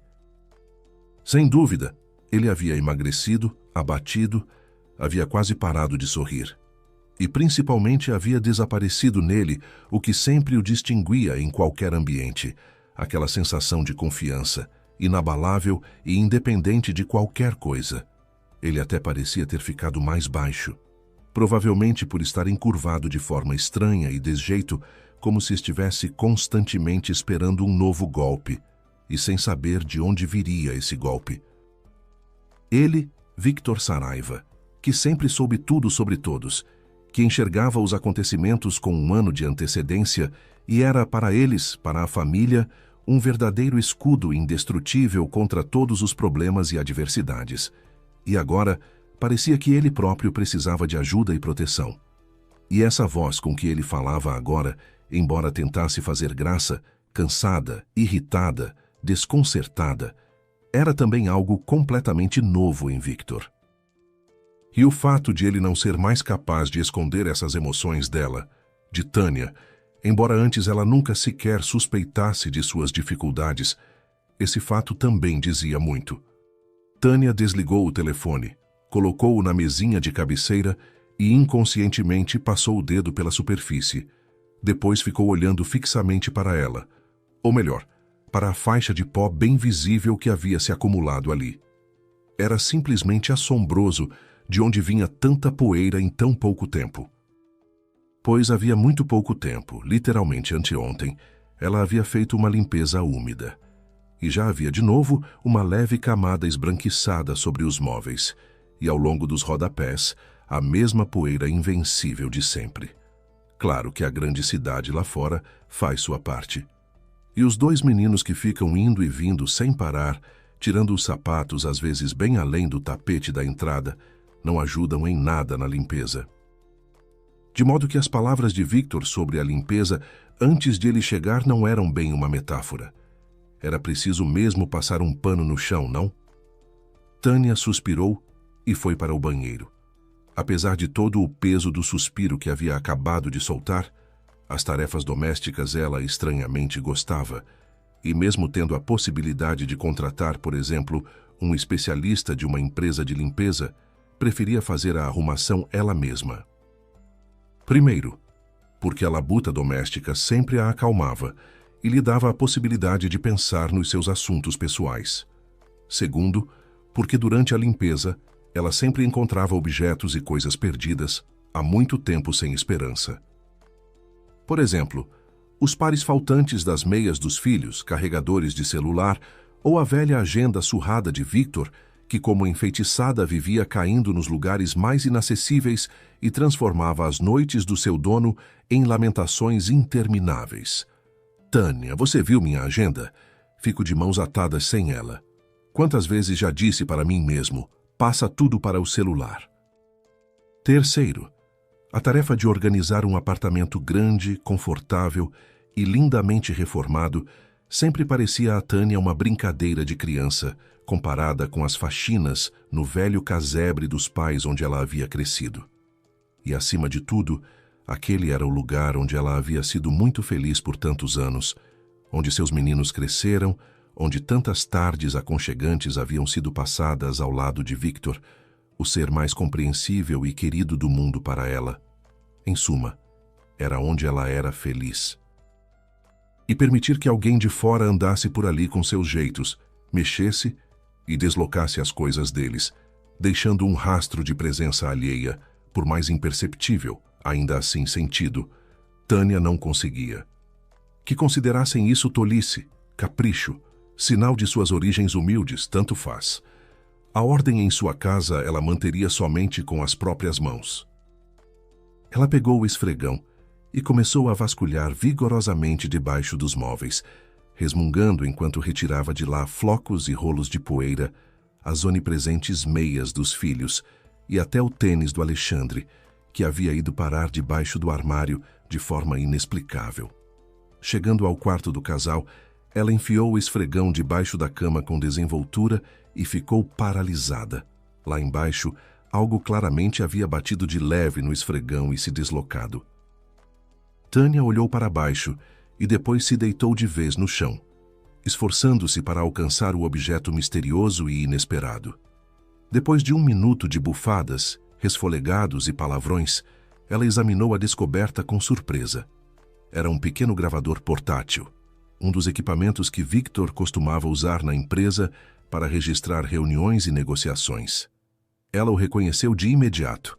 Sem dúvida, ele havia emagrecido, abatido, havia quase parado de sorrir. E principalmente havia desaparecido nele o que sempre o distinguia em qualquer ambiente, aquela sensação de confiança, inabalável e independente de qualquer coisa. Ele até parecia ter ficado mais baixo, provavelmente por estar encurvado de forma estranha e desjeito, como se estivesse constantemente esperando um novo golpe, e sem saber de onde viria esse golpe. Ele, Victor Saraiva, que sempre soube tudo sobre todos, que enxergava os acontecimentos com um ano de antecedência e era para eles, para a família, um verdadeiro escudo indestrutível contra todos os problemas e adversidades. E agora, parecia que ele próprio precisava de ajuda e proteção. E essa voz com que ele falava agora, embora tentasse fazer graça, cansada, irritada, desconcertada, era também algo completamente novo em Victor. E o fato de ele não ser mais capaz de esconder essas emoções dela, de Tânia, embora antes ela nunca sequer suspeitasse de suas dificuldades, esse fato também dizia muito. Tânia desligou o telefone, colocou-o na mesinha de cabeceira e inconscientemente passou o dedo pela superfície. Depois ficou olhando fixamente para ela, ou melhor, para a faixa de pó bem visível que havia se acumulado ali. Era simplesmente assombroso de onde vinha tanta poeira em tão pouco tempo. Pois havia muito pouco tempo, literalmente anteontem, ela havia feito uma limpeza úmida. E já havia de novo uma leve camada esbranquiçada sobre os móveis, e ao longo dos rodapés, a mesma poeira invencível de sempre. Claro que a grande cidade lá fora faz sua parte. E os dois meninos que ficam indo e vindo sem parar, tirando os sapatos às vezes bem além do tapete da entrada, não ajudam em nada na limpeza. De modo que as palavras de Victor sobre a limpeza antes de ele chegar não eram bem uma metáfora. Era preciso mesmo passar um pano no chão, não? Tânia suspirou e foi para o banheiro. Apesar de todo o peso do suspiro que havia acabado de soltar, as tarefas domésticas ela estranhamente gostava, e mesmo tendo a possibilidade de contratar, por exemplo, um especialista de uma empresa de limpeza, preferia fazer a arrumação ela mesma. Primeiro, porque a labuta doméstica sempre a acalmava e lhe dava a possibilidade de pensar nos seus assuntos pessoais. Segundo, porque durante a limpeza, ela sempre encontrava objetos e coisas perdidas, há muito tempo sem esperança. Por exemplo, os pares faltantes das meias dos filhos, carregadores de celular, ou a velha agenda surrada de Victor, que como enfeitiçada vivia caindo nos lugares mais inacessíveis e transformava as noites do seu dono em lamentações intermináveis. Tânia, você viu minha agenda? Fico de mãos atadas sem ela. Quantas vezes já disse para mim mesmo, passa tudo para o celular. Terceiro, a tarefa de organizar um apartamento grande, confortável e lindamente reformado sempre parecia a Tânia uma brincadeira de criança, comparada com as faxinas no velho casebre dos pais onde ela havia crescido. E, acima de tudo, aquele era o lugar onde ela havia sido muito feliz por tantos anos, onde seus meninos cresceram, onde tantas tardes aconchegantes haviam sido passadas ao lado de Victor, o ser mais compreensível e querido do mundo para ela. Em suma, era onde ela era feliz. E permitir que alguém de fora andasse por ali com seus jeitos, mexesse e deslocasse as coisas deles, deixando um rastro de presença alheia, por mais imperceptível, ainda assim sentido, Tânia não conseguia. Que considerassem isso tolice, capricho, sinal de suas origens humildes, tanto faz. A ordem em sua casa ela manteria somente com as próprias mãos. Ela pegou o esfregão e começou a vasculhar vigorosamente debaixo dos móveis, resmungando enquanto retirava de lá flocos e rolos de poeira, as onipresentes meias dos filhos e até o tênis do Alexandre, que havia ido parar debaixo do armário de forma inexplicável. Chegando ao quarto do casal, ela enfiou o esfregão debaixo da cama com desenvoltura e ficou paralisada. Lá embaixo, algo claramente havia batido de leve no esfregão e se deslocado. Tânia olhou para baixo e depois se deitou de vez no chão, esforçando-se para alcançar o objeto misterioso e inesperado. Depois de 1 minuto de bufadas, resfolegados e palavrões, ela examinou a descoberta com surpresa. Era um pequeno gravador portátil, um dos equipamentos que Victor costumava usar na empresa para registrar reuniões e negociações. Ela o reconheceu de imediato.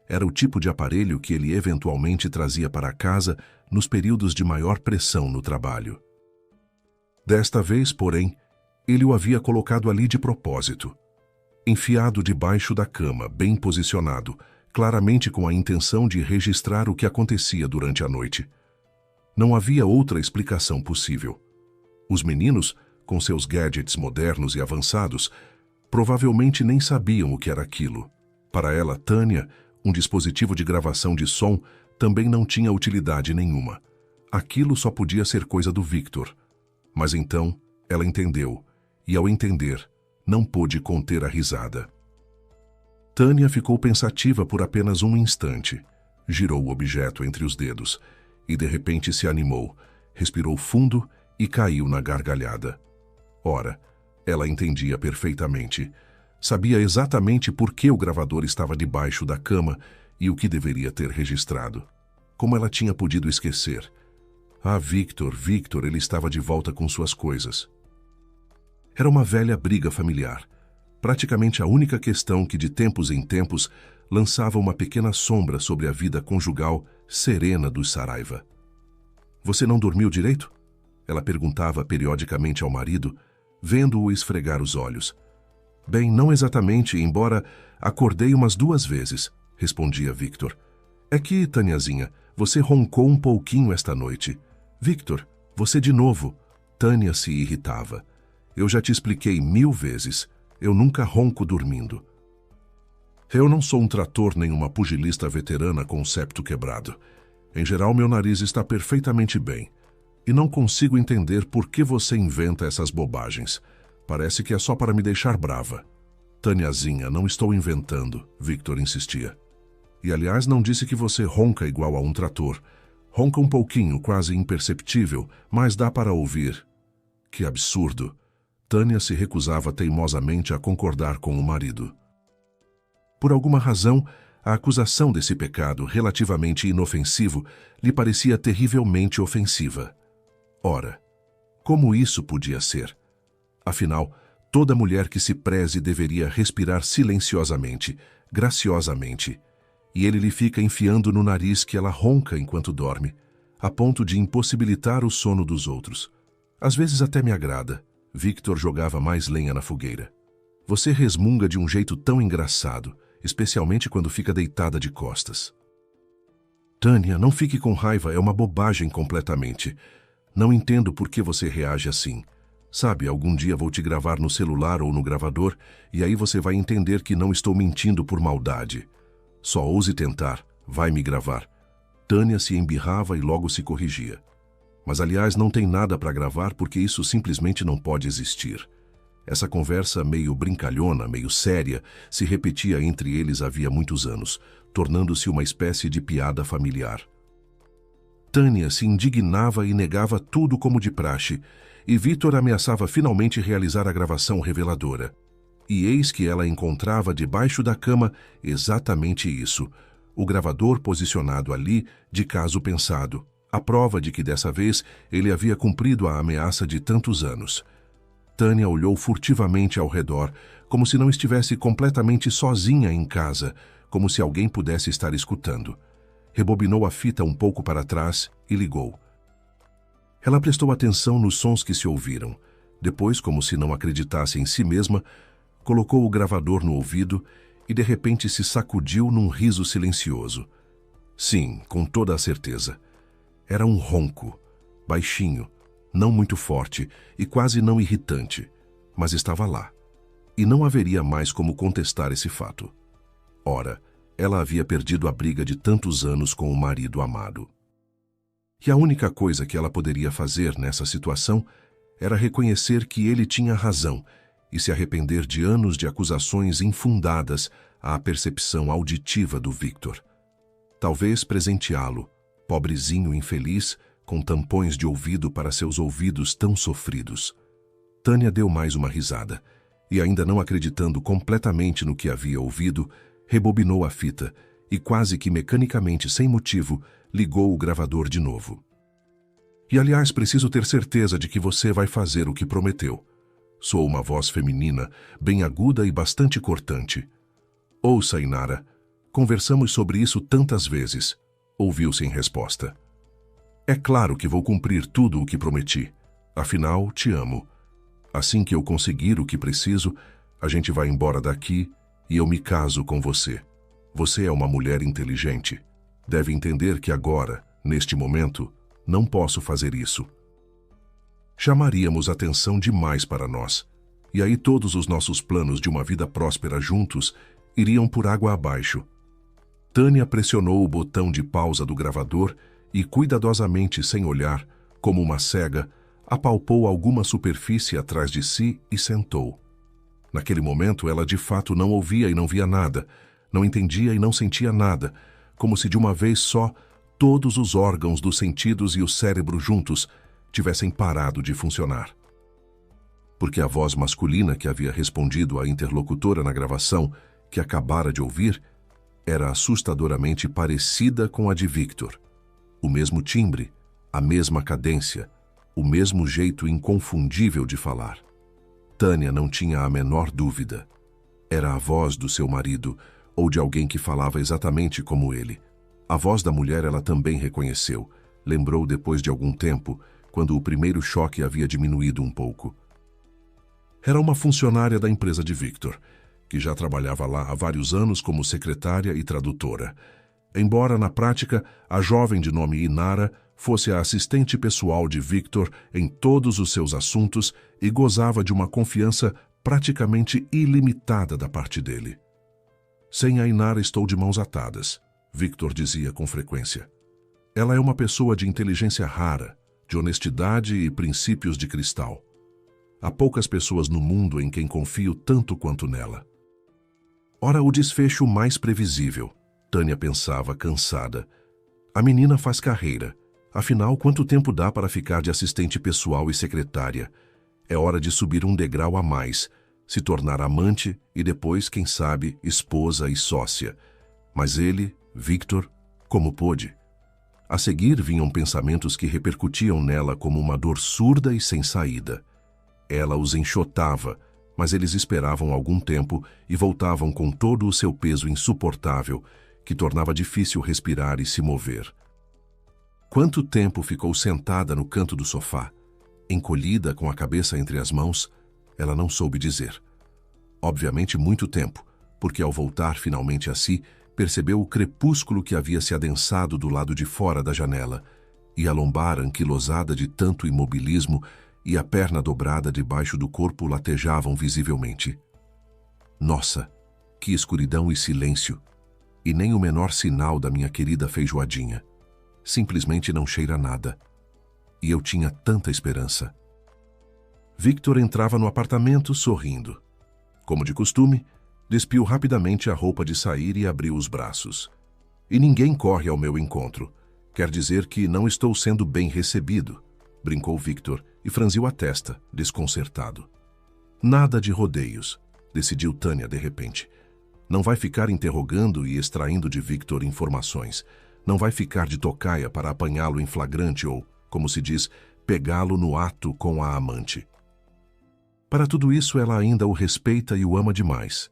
Era o tipo de aparelho que ele eventualmente trazia para casa nos períodos de maior pressão no trabalho. Desta vez, porém, ele o havia colocado ali de propósito, enfiado debaixo da cama, bem posicionado, claramente com a intenção de registrar o que acontecia durante a noite. Não havia outra explicação possível. Os meninos, com seus gadgets modernos e avançados, provavelmente nem sabiam o que era aquilo. Para ela, Tânia, um dispositivo de gravação de som também não tinha utilidade nenhuma. Aquilo só podia ser coisa do Victor. Mas então, ela entendeu, e ao entender, não pôde conter a risada. Tânia ficou pensativa por apenas um instante. Girou o objeto entre os dedos e de repente se animou, respirou fundo e caiu na gargalhada. Ora, ela entendia perfeitamente. Sabia exatamente por que o gravador estava debaixo da cama e o que deveria ter registrado. Como ela tinha podido esquecer? Ah, Victor, ele estava de volta com suas coisas. Era uma velha briga familiar, praticamente a única questão que de tempos em tempos lançava uma pequena sombra sobre a vida conjugal serena dos Saraiva. Você não dormiu direito? Ela perguntava periodicamente ao marido, vendo-o esfregar os olhos. Bem, não exatamente, embora acordei umas 2 vezes, respondia Victor. É que, Tâniazinha, você roncou um pouquinho esta noite. Victor, você de novo. Tânia se irritava. Eu já te expliquei 1000 vezes. Eu nunca ronco dormindo. Eu não sou um trator nem uma pugilista veterana com o septo quebrado. Em geral, meu nariz está perfeitamente bem. E não consigo entender por que você inventa essas bobagens. Parece que é só para me deixar brava. Tâniazinha, não estou inventando, Victor insistia. E aliás, não disse que você ronca igual a um trator. Ronca um pouquinho, quase imperceptível, mas dá para ouvir. Que absurdo. Tânia se recusava teimosamente a concordar com o marido. Por alguma razão, a acusação desse pecado relativamente inofensivo lhe parecia terrivelmente ofensiva. Ora, como isso podia ser? Afinal, toda mulher que se preze deveria respirar silenciosamente, graciosamente, e ele lhe fica enfiando no nariz que ela ronca enquanto dorme, a ponto de impossibilitar o sono dos outros. Às vezes até me agrada. Victor jogava mais lenha na fogueira. Você resmunga de um jeito tão engraçado, especialmente quando fica deitada de costas. Tânia, não fique com raiva, é uma bobagem completamente. Não entendo por que você reage assim. Sabe, algum dia vou te gravar no celular ou no gravador, e aí você vai entender que não estou mentindo por maldade. Só ouse tentar, vai me gravar. Tânia se embirrava e logo se corrigia. Mas, aliás, não tem nada para gravar porque isso simplesmente não pode existir. Essa conversa meio brincalhona, meio séria, se repetia entre eles havia muitos anos, tornando-se uma espécie de piada familiar. Tânia se indignava e negava tudo como de praxe, e Victor ameaçava finalmente realizar a gravação reveladora. E eis que ela encontrava debaixo da cama exatamente isso, o gravador posicionado ali de caso pensado, a prova de que dessa vez ele havia cumprido a ameaça de tantos anos. Tânia olhou furtivamente ao redor, como se não estivesse completamente sozinha em casa, como se alguém pudesse estar escutando. Rebobinou a fita um pouco para trás e ligou. Ela prestou atenção nos sons que se ouviram. Depois, como se não acreditasse em si mesma, colocou o gravador no ouvido e de repente se sacudiu num riso silencioso. Sim, com toda a certeza. Era um ronco, baixinho, não muito forte e quase não irritante, mas estava lá. E não haveria mais como contestar esse fato. Ora, ela havia perdido a briga de tantos anos com o marido amado. E a única coisa que ela poderia fazer nessa situação era reconhecer que ele tinha razão e se arrepender de anos de acusações infundadas à percepção auditiva do Victor. Talvez presenteá-lo, pobrezinho infeliz, com tampões de ouvido para seus ouvidos tão sofridos. Tânia deu mais uma risada e, ainda não acreditando completamente no que havia ouvido, rebobinou a fita e, quase que mecanicamente, sem motivo, ligou o gravador de novo. E, aliás, preciso ter certeza de que você vai fazer o que prometeu. Soou uma voz feminina, bem aguda e bastante cortante. Ouça, Inara, conversamos sobre isso tantas vezes, ouviu-se em resposta. É claro que vou cumprir tudo o que prometi. Afinal, te amo. Assim que eu conseguir o que preciso, a gente vai embora daqui e eu me caso com você. Você é uma mulher inteligente. Deve entender que agora, neste momento, não posso fazer isso. Chamaríamos atenção demais para nós, e aí todos os nossos planos de uma vida próspera juntos iriam por água abaixo. Tânia pressionou o botão de pausa do gravador e, cuidadosamente, sem olhar, como uma cega, apalpou alguma superfície atrás de si e sentou. Naquele momento, ela de fato não ouvia e não via nada, não entendia e não sentia nada, como se de uma vez só todos os órgãos dos sentidos e o cérebro juntos tivessem parado de funcionar. Porque a voz masculina que havia respondido à interlocutora na gravação, que acabara de ouvir, era assustadoramente parecida com a de Victor. O mesmo timbre, a mesma cadência, o mesmo jeito inconfundível de falar. Tânia não tinha a menor dúvida. Era a voz do seu marido, ou de alguém que falava exatamente como ele. A voz da mulher ela também reconheceu, lembrou depois de algum tempo, quando o primeiro choque havia diminuído um pouco. Era uma funcionária da empresa de Victor, que já trabalhava lá há vários anos como secretária e tradutora. Embora, na prática, a jovem de nome Inara fosse a assistente pessoal de Victor em todos os seus assuntos e gozava de uma confiança praticamente ilimitada da parte dele. Sem a Inara estou de mãos atadas, Victor dizia com frequência. Ela é uma pessoa de inteligência rara, de honestidade e princípios de cristal. Há poucas pessoas no mundo em quem confio tanto quanto nela. Ora, o desfecho mais previsível, Tânia pensava, cansada. A menina faz carreira. Afinal, quanto tempo dá para ficar de assistente pessoal e secretária? É hora de subir um degrau a mais, se tornar amante e depois, quem sabe, esposa e sócia. Mas ele, Victor, como pôde? A seguir vinham pensamentos que repercutiam nela como uma dor surda e sem saída. Ela os enxotava, mas eles esperavam algum tempo e voltavam com todo o seu peso insuportável, que tornava difícil respirar e se mover. Quanto tempo ficou sentada no canto do sofá, encolhida com a cabeça entre as mãos, ela não soube dizer. Obviamente muito tempo, porque ao voltar finalmente a si, percebeu o crepúsculo que havia se adensado do lado de fora da janela, e a lombar anquilosada de tanto imobilismo e a perna dobrada debaixo do corpo latejavam visivelmente. Nossa, que escuridão e silêncio! E nem o menor sinal da minha querida feijoadinha. Simplesmente não cheira nada. E eu tinha tanta esperança. Victor entrava no apartamento sorrindo. Como de costume, despiu rapidamente a roupa de sair e abriu os braços. E ninguém corre ao meu encontro. Quer dizer que não estou sendo bem recebido, brincou Victor e franziu a testa, desconcertado. Nada de rodeios, decidiu Tânia de repente. Não vai ficar interrogando e extraindo de Victor informações. Não vai ficar de tocaia para apanhá-lo em flagrante ou, como se diz, pegá-lo no ato com a amante. Para tudo isso, ela ainda o respeita e o ama demais.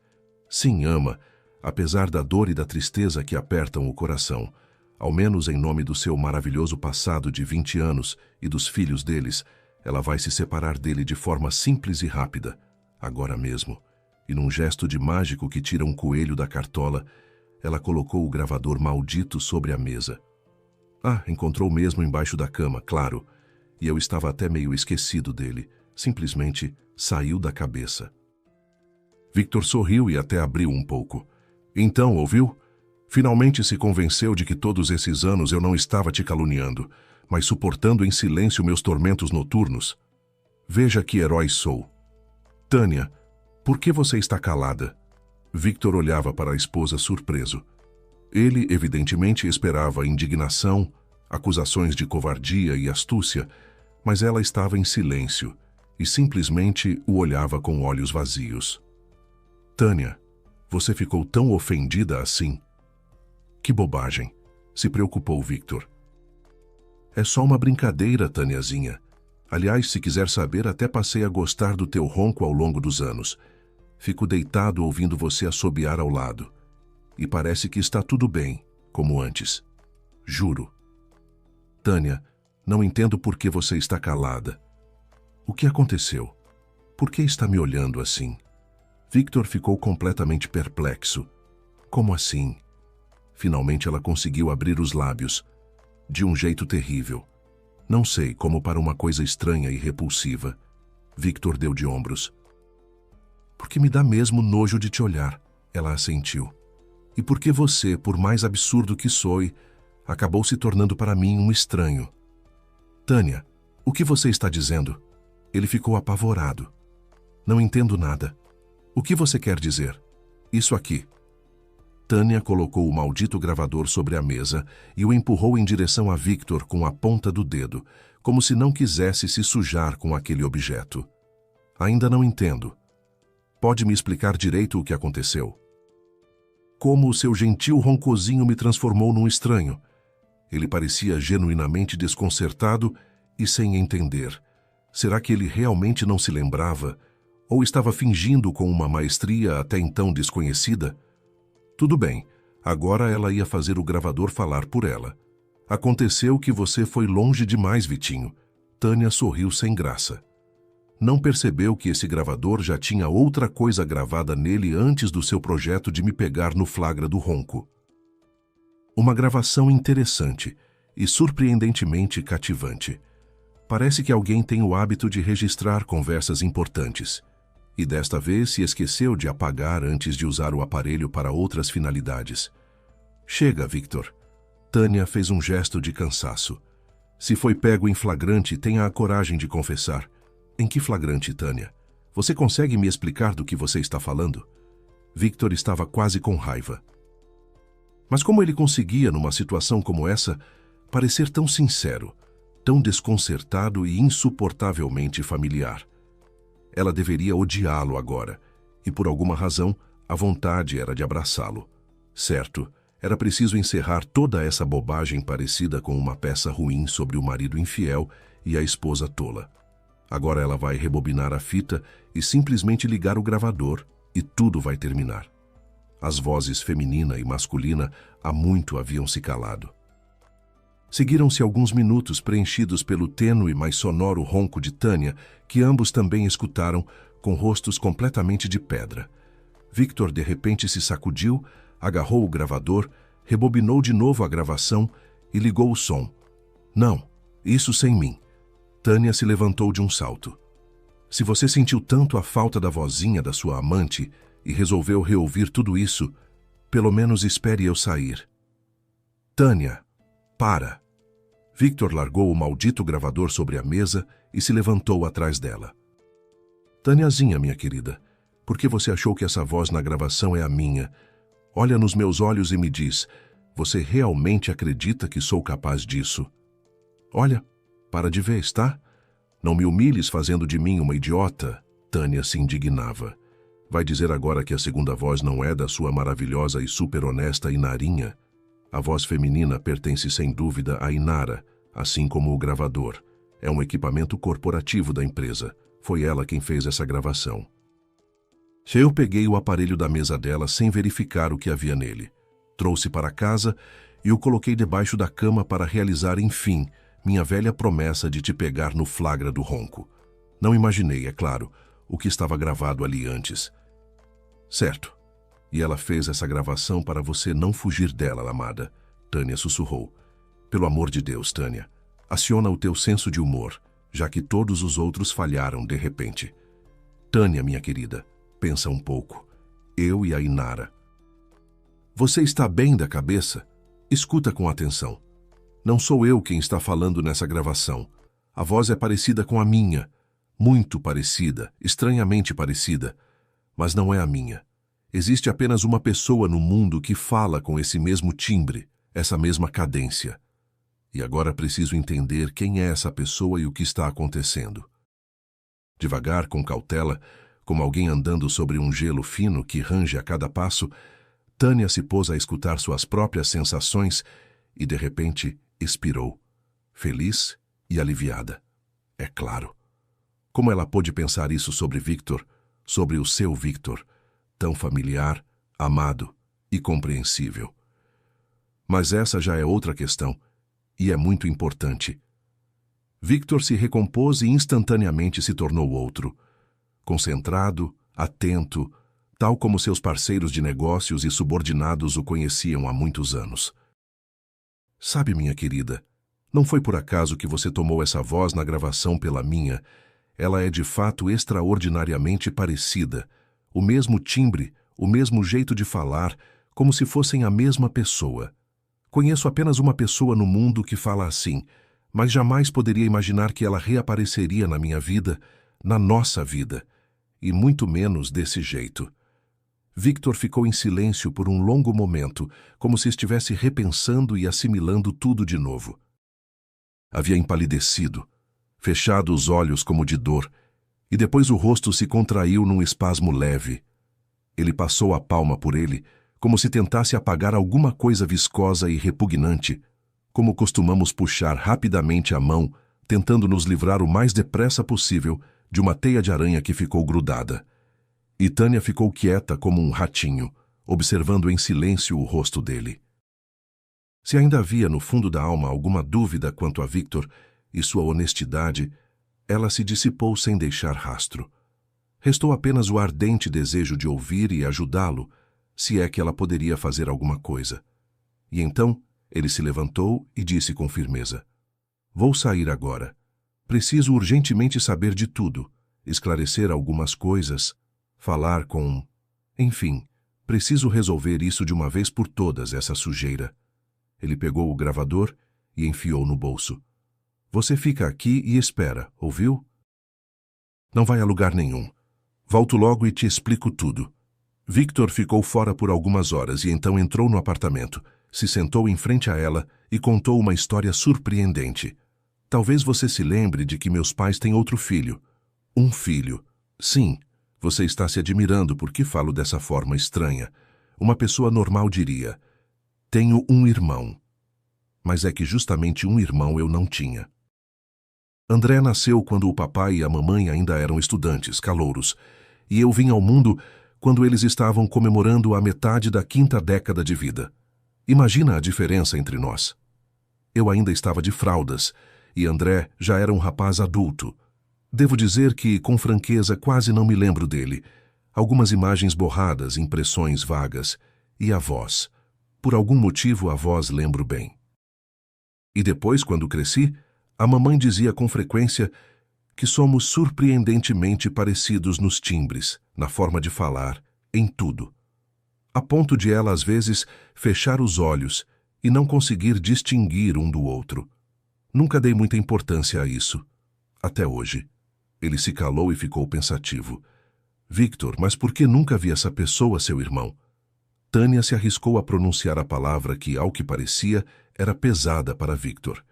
Sim, ama, apesar da dor e da tristeza que apertam o coração. Ao menos em nome do seu maravilhoso passado de 20 anos e dos filhos deles, ela vai se separar dele de forma simples e rápida, agora mesmo. E num gesto de mágico que tira um coelho da cartola, Ela colocou o gravador maldito sobre a mesa. Ah, encontrou mesmo embaixo da cama, claro. E eu estava até meio esquecido dele. Simplesmente saiu da cabeça. Victor sorriu e até abriu um pouco. Então, ouviu? Finalmente se convenceu de que todos esses anos eu não estava te caluniando, mas suportando em silêncio meus tormentos noturnos. Veja que herói sou. Tânia, por que você está calada? Victor olhava para a esposa surpreso. Ele, evidentemente, esperava indignação, acusações de covardia e astúcia, mas ela estava em silêncio e simplesmente o olhava com olhos vazios. Tânia, você ficou tão ofendida assim? Que bobagem, se preocupou Victor. É só uma brincadeira, Tâniazinha. Aliás, se quiser saber, até passei a gostar do teu ronco ao longo dos anos. Fico deitado ouvindo você assobiar ao lado. E parece que está tudo bem, como antes. Juro. Tânia, não entendo por que você está calada. O que aconteceu? Por que está me olhando assim? Victor ficou completamente perplexo. Como assim? Finalmente ela conseguiu abrir os lábios. De um jeito terrível. Não sei, como para uma coisa estranha e repulsiva. Victor deu de ombros. Porque me dá mesmo nojo de te olhar, ela assentiu. E porque você, por mais absurdo que soe, acabou se tornando para mim um estranho. Tânia, o que você está dizendo? Ele ficou apavorado. Não entendo nada. O que você quer dizer? Isso aqui. Tânia colocou o maldito gravador sobre a mesa e o empurrou em direção a Victor com a ponta do dedo, como se não quisesse se sujar com aquele objeto. Ainda não entendo. Pode me explicar direito o que aconteceu? Como o seu gentil roncozinho me transformou num estranho. Ele parecia genuinamente desconcertado e sem entender. Será que ele realmente não se lembrava? Ou estava fingindo com uma maestria até então desconhecida? Tudo bem, agora ela ia fazer o gravador falar por ela. Aconteceu que você foi longe demais, Vitinho. Tânia sorriu sem graça. Não percebeu que esse gravador já tinha outra coisa gravada nele antes do seu projeto de me pegar no flagra do ronco. Uma gravação interessante e surpreendentemente cativante. Parece que alguém tem o hábito de registrar conversas importantes. E desta vez se esqueceu de apagar antes de usar o aparelho para outras finalidades. Chega, Victor. Tânia fez um gesto de cansaço. Se foi pego em flagrante, tenha a coragem de confessar. Em que flagrante, Tânia? Você consegue me explicar do que você está falando? Victor estava quase com raiva. Mas como ele conseguia, numa situação como essa, parecer tão sincero, tão desconcertado e insuportavelmente familiar? Ela deveria odiá-lo agora, e por alguma razão, a vontade era de abraçá-lo. Certo, era preciso encerrar toda essa bobagem parecida com uma peça ruim sobre o marido infiel e a esposa tola. Agora ela vai rebobinar a fita e simplesmente ligar o gravador, e tudo vai terminar. As vozes feminina e masculina há muito haviam se calado. Seguiram-se alguns minutos preenchidos pelo tênue, mas sonoro ronco de Tânia, que ambos também escutaram, com rostos completamente de pedra. Victor de repente se sacudiu, agarrou o gravador, rebobinou de novo a gravação e ligou o som. Não, isso sem mim. Tânia se levantou de um salto. Se você sentiu tanto a falta da vozinha da sua amante e resolveu reouvir tudo isso, pelo menos espere eu sair. Tânia, para! Victor largou o maldito gravador sobre a mesa e se levantou atrás dela. Tâniazinha, minha querida, por que você achou que essa voz na gravação é a minha? Olha nos meus olhos e me diz, você realmente acredita que sou capaz disso? Olha, para de vez, tá? Não me humilhes fazendo de mim uma idiota. Tânia se indignava. Vai dizer agora que a segunda voz não é da sua maravilhosa e super honesta Inarinha? A voz feminina pertence sem dúvida a Inara, assim como o gravador. É um equipamento corporativo da empresa. Foi ela quem fez essa gravação. Eu peguei o aparelho da mesa dela sem verificar o que havia nele. Trouxe para casa e o coloquei debaixo da cama para realizar, enfim, minha velha promessa de te pegar no flagra do ronco. Não imaginei, é claro, o que estava gravado ali antes. Certo. E ela fez essa gravação para você não fugir dela, amada. Tânia sussurrou. Pelo amor de Deus, Tânia, aciona o teu senso de humor, já que todos os outros falharam de repente. Tânia, minha querida, pensa um pouco. Eu e a Inara. Você está bem da cabeça? Escuta com atenção. Não sou eu quem está falando nessa gravação. A voz é parecida com a minha. Muito parecida, estranhamente parecida. Mas não é a minha. Existe apenas uma pessoa no mundo que fala com esse mesmo timbre, essa mesma cadência. E agora preciso entender quem é essa pessoa e o que está acontecendo. Devagar, com cautela, como alguém andando sobre um gelo fino que range a cada passo, Tânia se pôs a escutar suas próprias sensações e, de repente, expirou, feliz e aliviada. É claro. Como ela pôde pensar isso sobre Victor, sobre o seu Victor, tão familiar, amado e compreensível? Mas essa já é outra questão, e é muito importante. Victor se recompôs e instantaneamente se tornou outro. Concentrado, atento, tal como seus parceiros de negócios e subordinados o conheciam há muitos anos. Sabe, minha querida, não foi por acaso que você tomou essa voz na gravação pela minha. Ela é de fato extraordinariamente parecida. O mesmo timbre, o mesmo jeito de falar, como se fossem a mesma pessoa. Conheço apenas uma pessoa no mundo que fala assim, mas jamais poderia imaginar que ela reapareceria na minha vida, na nossa vida, e muito menos desse jeito. Victor ficou em silêncio por um longo momento, como se estivesse repensando e assimilando tudo de novo. Havia empalidecido, fechado os olhos como de dor, e depois o rosto se contraiu num espasmo leve. Ele passou a palma por ele, como se tentasse apagar alguma coisa viscosa e repugnante, como costumamos puxar rapidamente a mão, tentando nos livrar o mais depressa possível de uma teia de aranha que ficou grudada. E Tânia ficou quieta como um ratinho, observando em silêncio o rosto dele. Se ainda havia no fundo da alma alguma dúvida quanto a Victor e sua honestidade, ela se dissipou sem deixar rastro. Restou apenas o ardente desejo de ouvir e ajudá-lo, se é que ela poderia fazer alguma coisa. E então ele se levantou e disse com firmeza: Vou sair agora. Preciso urgentemente saber de tudo, esclarecer algumas coisas, falar com... Enfim, preciso resolver isso de uma vez por todas, essa sujeira. Ele pegou o gravador e enfiou no bolso. Você fica aqui e espera, ouviu? Não vai a lugar nenhum. Volto logo e te explico tudo. Victor ficou fora por algumas horas e então entrou no apartamento, se sentou em frente a ela e contou uma história surpreendente. Talvez você se lembre de que meus pais têm outro filho. Um filho. Sim, você está se admirando porque falo dessa forma estranha. Uma pessoa normal diria: tenho um irmão. Mas é que justamente um irmão eu não tinha. André nasceu quando o papai e a mamãe ainda eram estudantes, calouros, e eu vim ao mundo quando eles estavam comemorando a metade da 5ª década de vida. Imagina a diferença entre nós. Eu ainda estava de fraldas, e André já era um rapaz adulto. Devo dizer que, com franqueza, quase não me lembro dele. Algumas imagens borradas, impressões vagas. E a voz. Por algum motivo, a voz lembro bem. E depois, quando cresci, a mamãe dizia com frequência que somos surpreendentemente parecidos nos timbres, na forma de falar, em tudo. A ponto de ela, às vezes, fechar os olhos e não conseguir distinguir um do outro. Nunca dei muita importância a isso. Até hoje. Ele se calou e ficou pensativo. Victor, mas por que nunca vi essa pessoa, seu irmão? Tânia se arriscou a pronunciar a palavra que, ao que parecia, era pesada para Victor.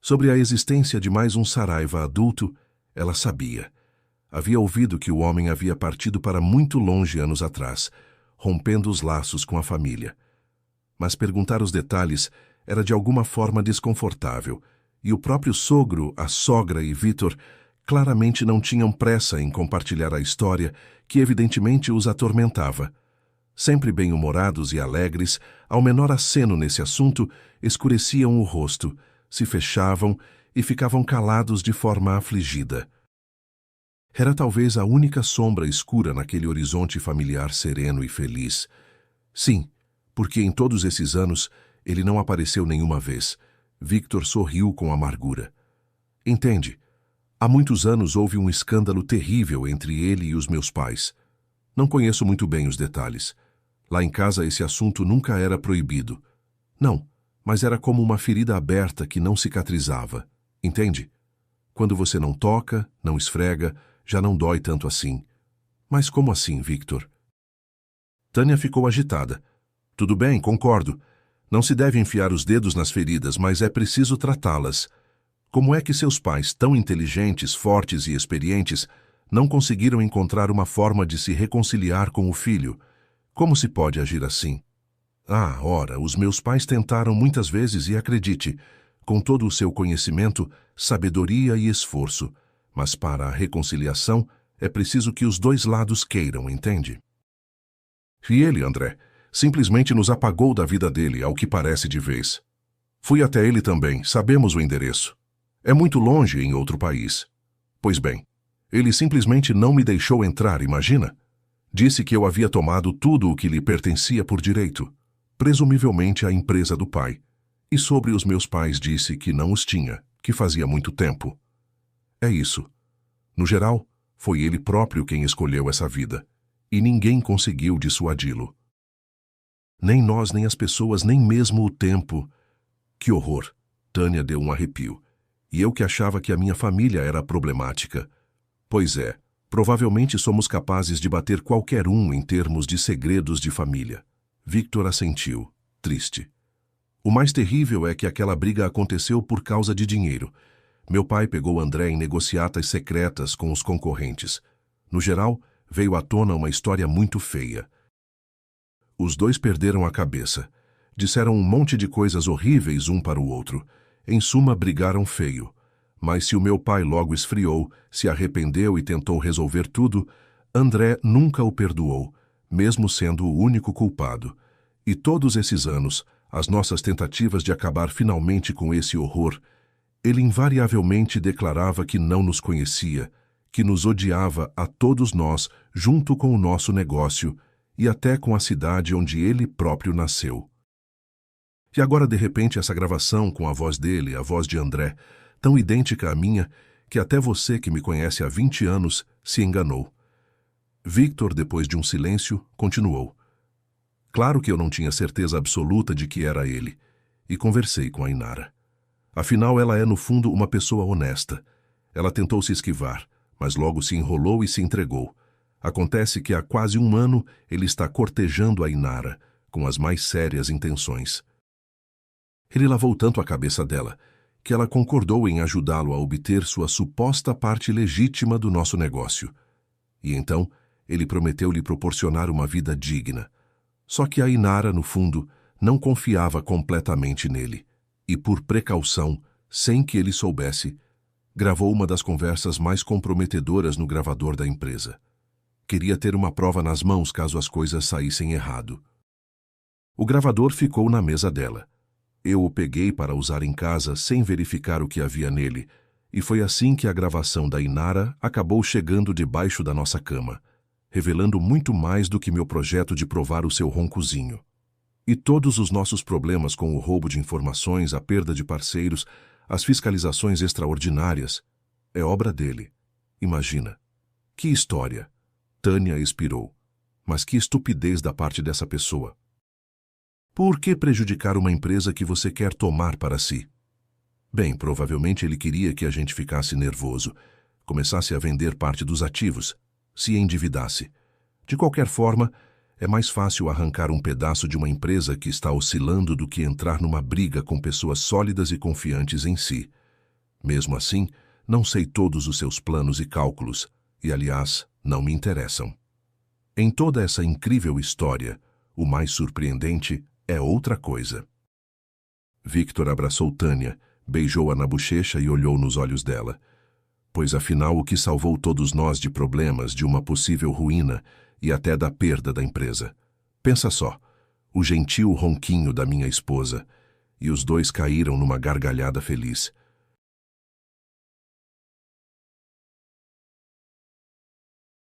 Sobre a existência de mais um Saraiva adulto, ela sabia. Havia ouvido que o homem havia partido para muito longe anos atrás, rompendo os laços com a família. Mas perguntar os detalhes era de alguma forma desconfortável, e o próprio sogro, a sogra e Victor claramente não tinham pressa em compartilhar a história que evidentemente os atormentava. Sempre bem-humorados e alegres, ao menor aceno nesse assunto, escureciam o rosto, se fechavam e ficavam calados de forma afligida. Era talvez a única sombra escura naquele horizonte familiar sereno e feliz. Sim, porque em todos esses anos ele não apareceu nenhuma vez. Victor sorriu com amargura. Entende? Há muitos anos houve um escândalo terrível entre ele e os meus pais. Não conheço muito bem os detalhes. Lá em casa esse assunto nunca era proibido. Não, mas era como uma ferida aberta que não cicatrizava. Entende? Quando você não toca, não esfrega, já não dói tanto assim. Mas como assim, Victor? Tânia ficou agitada. Tudo bem, concordo. Não se deve enfiar os dedos nas feridas, mas é preciso tratá-las. Como é que seus pais, tão inteligentes, fortes e experientes, não conseguiram encontrar uma forma de se reconciliar com o filho? Como se pode agir assim? Ah, ora, os meus pais tentaram muitas vezes e acredite, com todo o seu conhecimento, sabedoria e esforço. Mas para a reconciliação, é preciso que os dois lados queiram, entende? E ele, André, simplesmente nos apagou da vida dele, ao que parece de vez. Fui até ele também, sabemos o endereço. É muito longe em outro país. Pois bem, ele simplesmente não me deixou entrar, imagina? Disse que eu havia tomado tudo o que lhe pertencia por direito, presumivelmente a empresa do pai. E sobre os meus pais disse que não os tinha, que fazia muito tempo. É isso. No geral, foi ele próprio quem escolheu essa vida, e ninguém conseguiu dissuadi-lo. Nem nós, nem as pessoas, nem mesmo o tempo. Que horror! Tânia deu um arrepio. E eu que achava que a minha família era problemática. Pois é, provavelmente somos capazes de bater qualquer um em termos de segredos de família. Victor assentiu, triste. O mais terrível é que aquela briga aconteceu por causa de dinheiro. Meu pai pegou André em negociatas secretas com os concorrentes. No geral, veio à tona uma história muito feia. Os dois perderam a cabeça. Disseram um monte de coisas horríveis um para o outro. Em suma, brigaram feio. Mas se o meu pai logo esfriou, se arrependeu e tentou resolver tudo, André nunca o perdoou, mesmo sendo o único culpado. E todos esses anos, as nossas tentativas de acabar finalmente com esse horror, ele invariavelmente declarava que não nos conhecia, que nos odiava a todos nós, junto com o nosso negócio e até com a cidade onde ele próprio nasceu. E agora, de repente, essa gravação com a voz dele, a voz de André, tão idêntica à minha, que até você que me conhece há 20 anos se enganou. Victor, depois de um silêncio, continuou. Claro que eu não tinha certeza absoluta de que era ele, e conversei com a Inara. Afinal, ela é, no fundo, uma pessoa honesta. Ela tentou se esquivar, mas logo se enrolou e se entregou. Acontece que há quase um ano ele está cortejando a Inara, com as mais sérias intenções. Ele lavou tanto a cabeça dela, que ela concordou em ajudá-lo a obter sua suposta parte legítima do nosso negócio. E então, ele prometeu lhe proporcionar uma vida digna. Só que a Inara, no fundo, não confiava completamente nele, e por precaução, sem que ele soubesse, gravou uma das conversas mais comprometedoras no gravador da empresa. Queria ter uma prova nas mãos caso as coisas saíssem errado. O gravador ficou na mesa dela. Eu o peguei para usar em casa sem verificar o que havia nele, e foi assim que a gravação da Inara acabou chegando debaixo da nossa cama, revelando muito mais do que meu projeto de provar o seu roncozinho. E todos os nossos problemas com o roubo de informações, a perda de parceiros, as fiscalizações extraordinárias, é obra dele. Imagina. Que história! Tânia expirou. Mas que estupidez da parte dessa pessoa. Por que prejudicar uma empresa que você quer tomar para si? Bem, provavelmente ele queria que a gente ficasse nervoso, começasse a vender parte dos ativos, se endividasse. De qualquer forma, é mais fácil arrancar um pedaço de uma empresa que está oscilando do que entrar numa briga com pessoas sólidas e confiantes em si. Mesmo assim, não sei todos os seus planos e cálculos, e, aliás, não me interessam. Em toda essa incrível história, o mais surpreendente é outra coisa. Victor abraçou Tânia, beijou-a na bochecha e olhou nos olhos dela. Pois afinal o que salvou todos nós de problemas, de uma possível ruína e até da perda da empresa. Pensa só, o gentil ronquinho da minha esposa. E os dois caíram numa gargalhada feliz.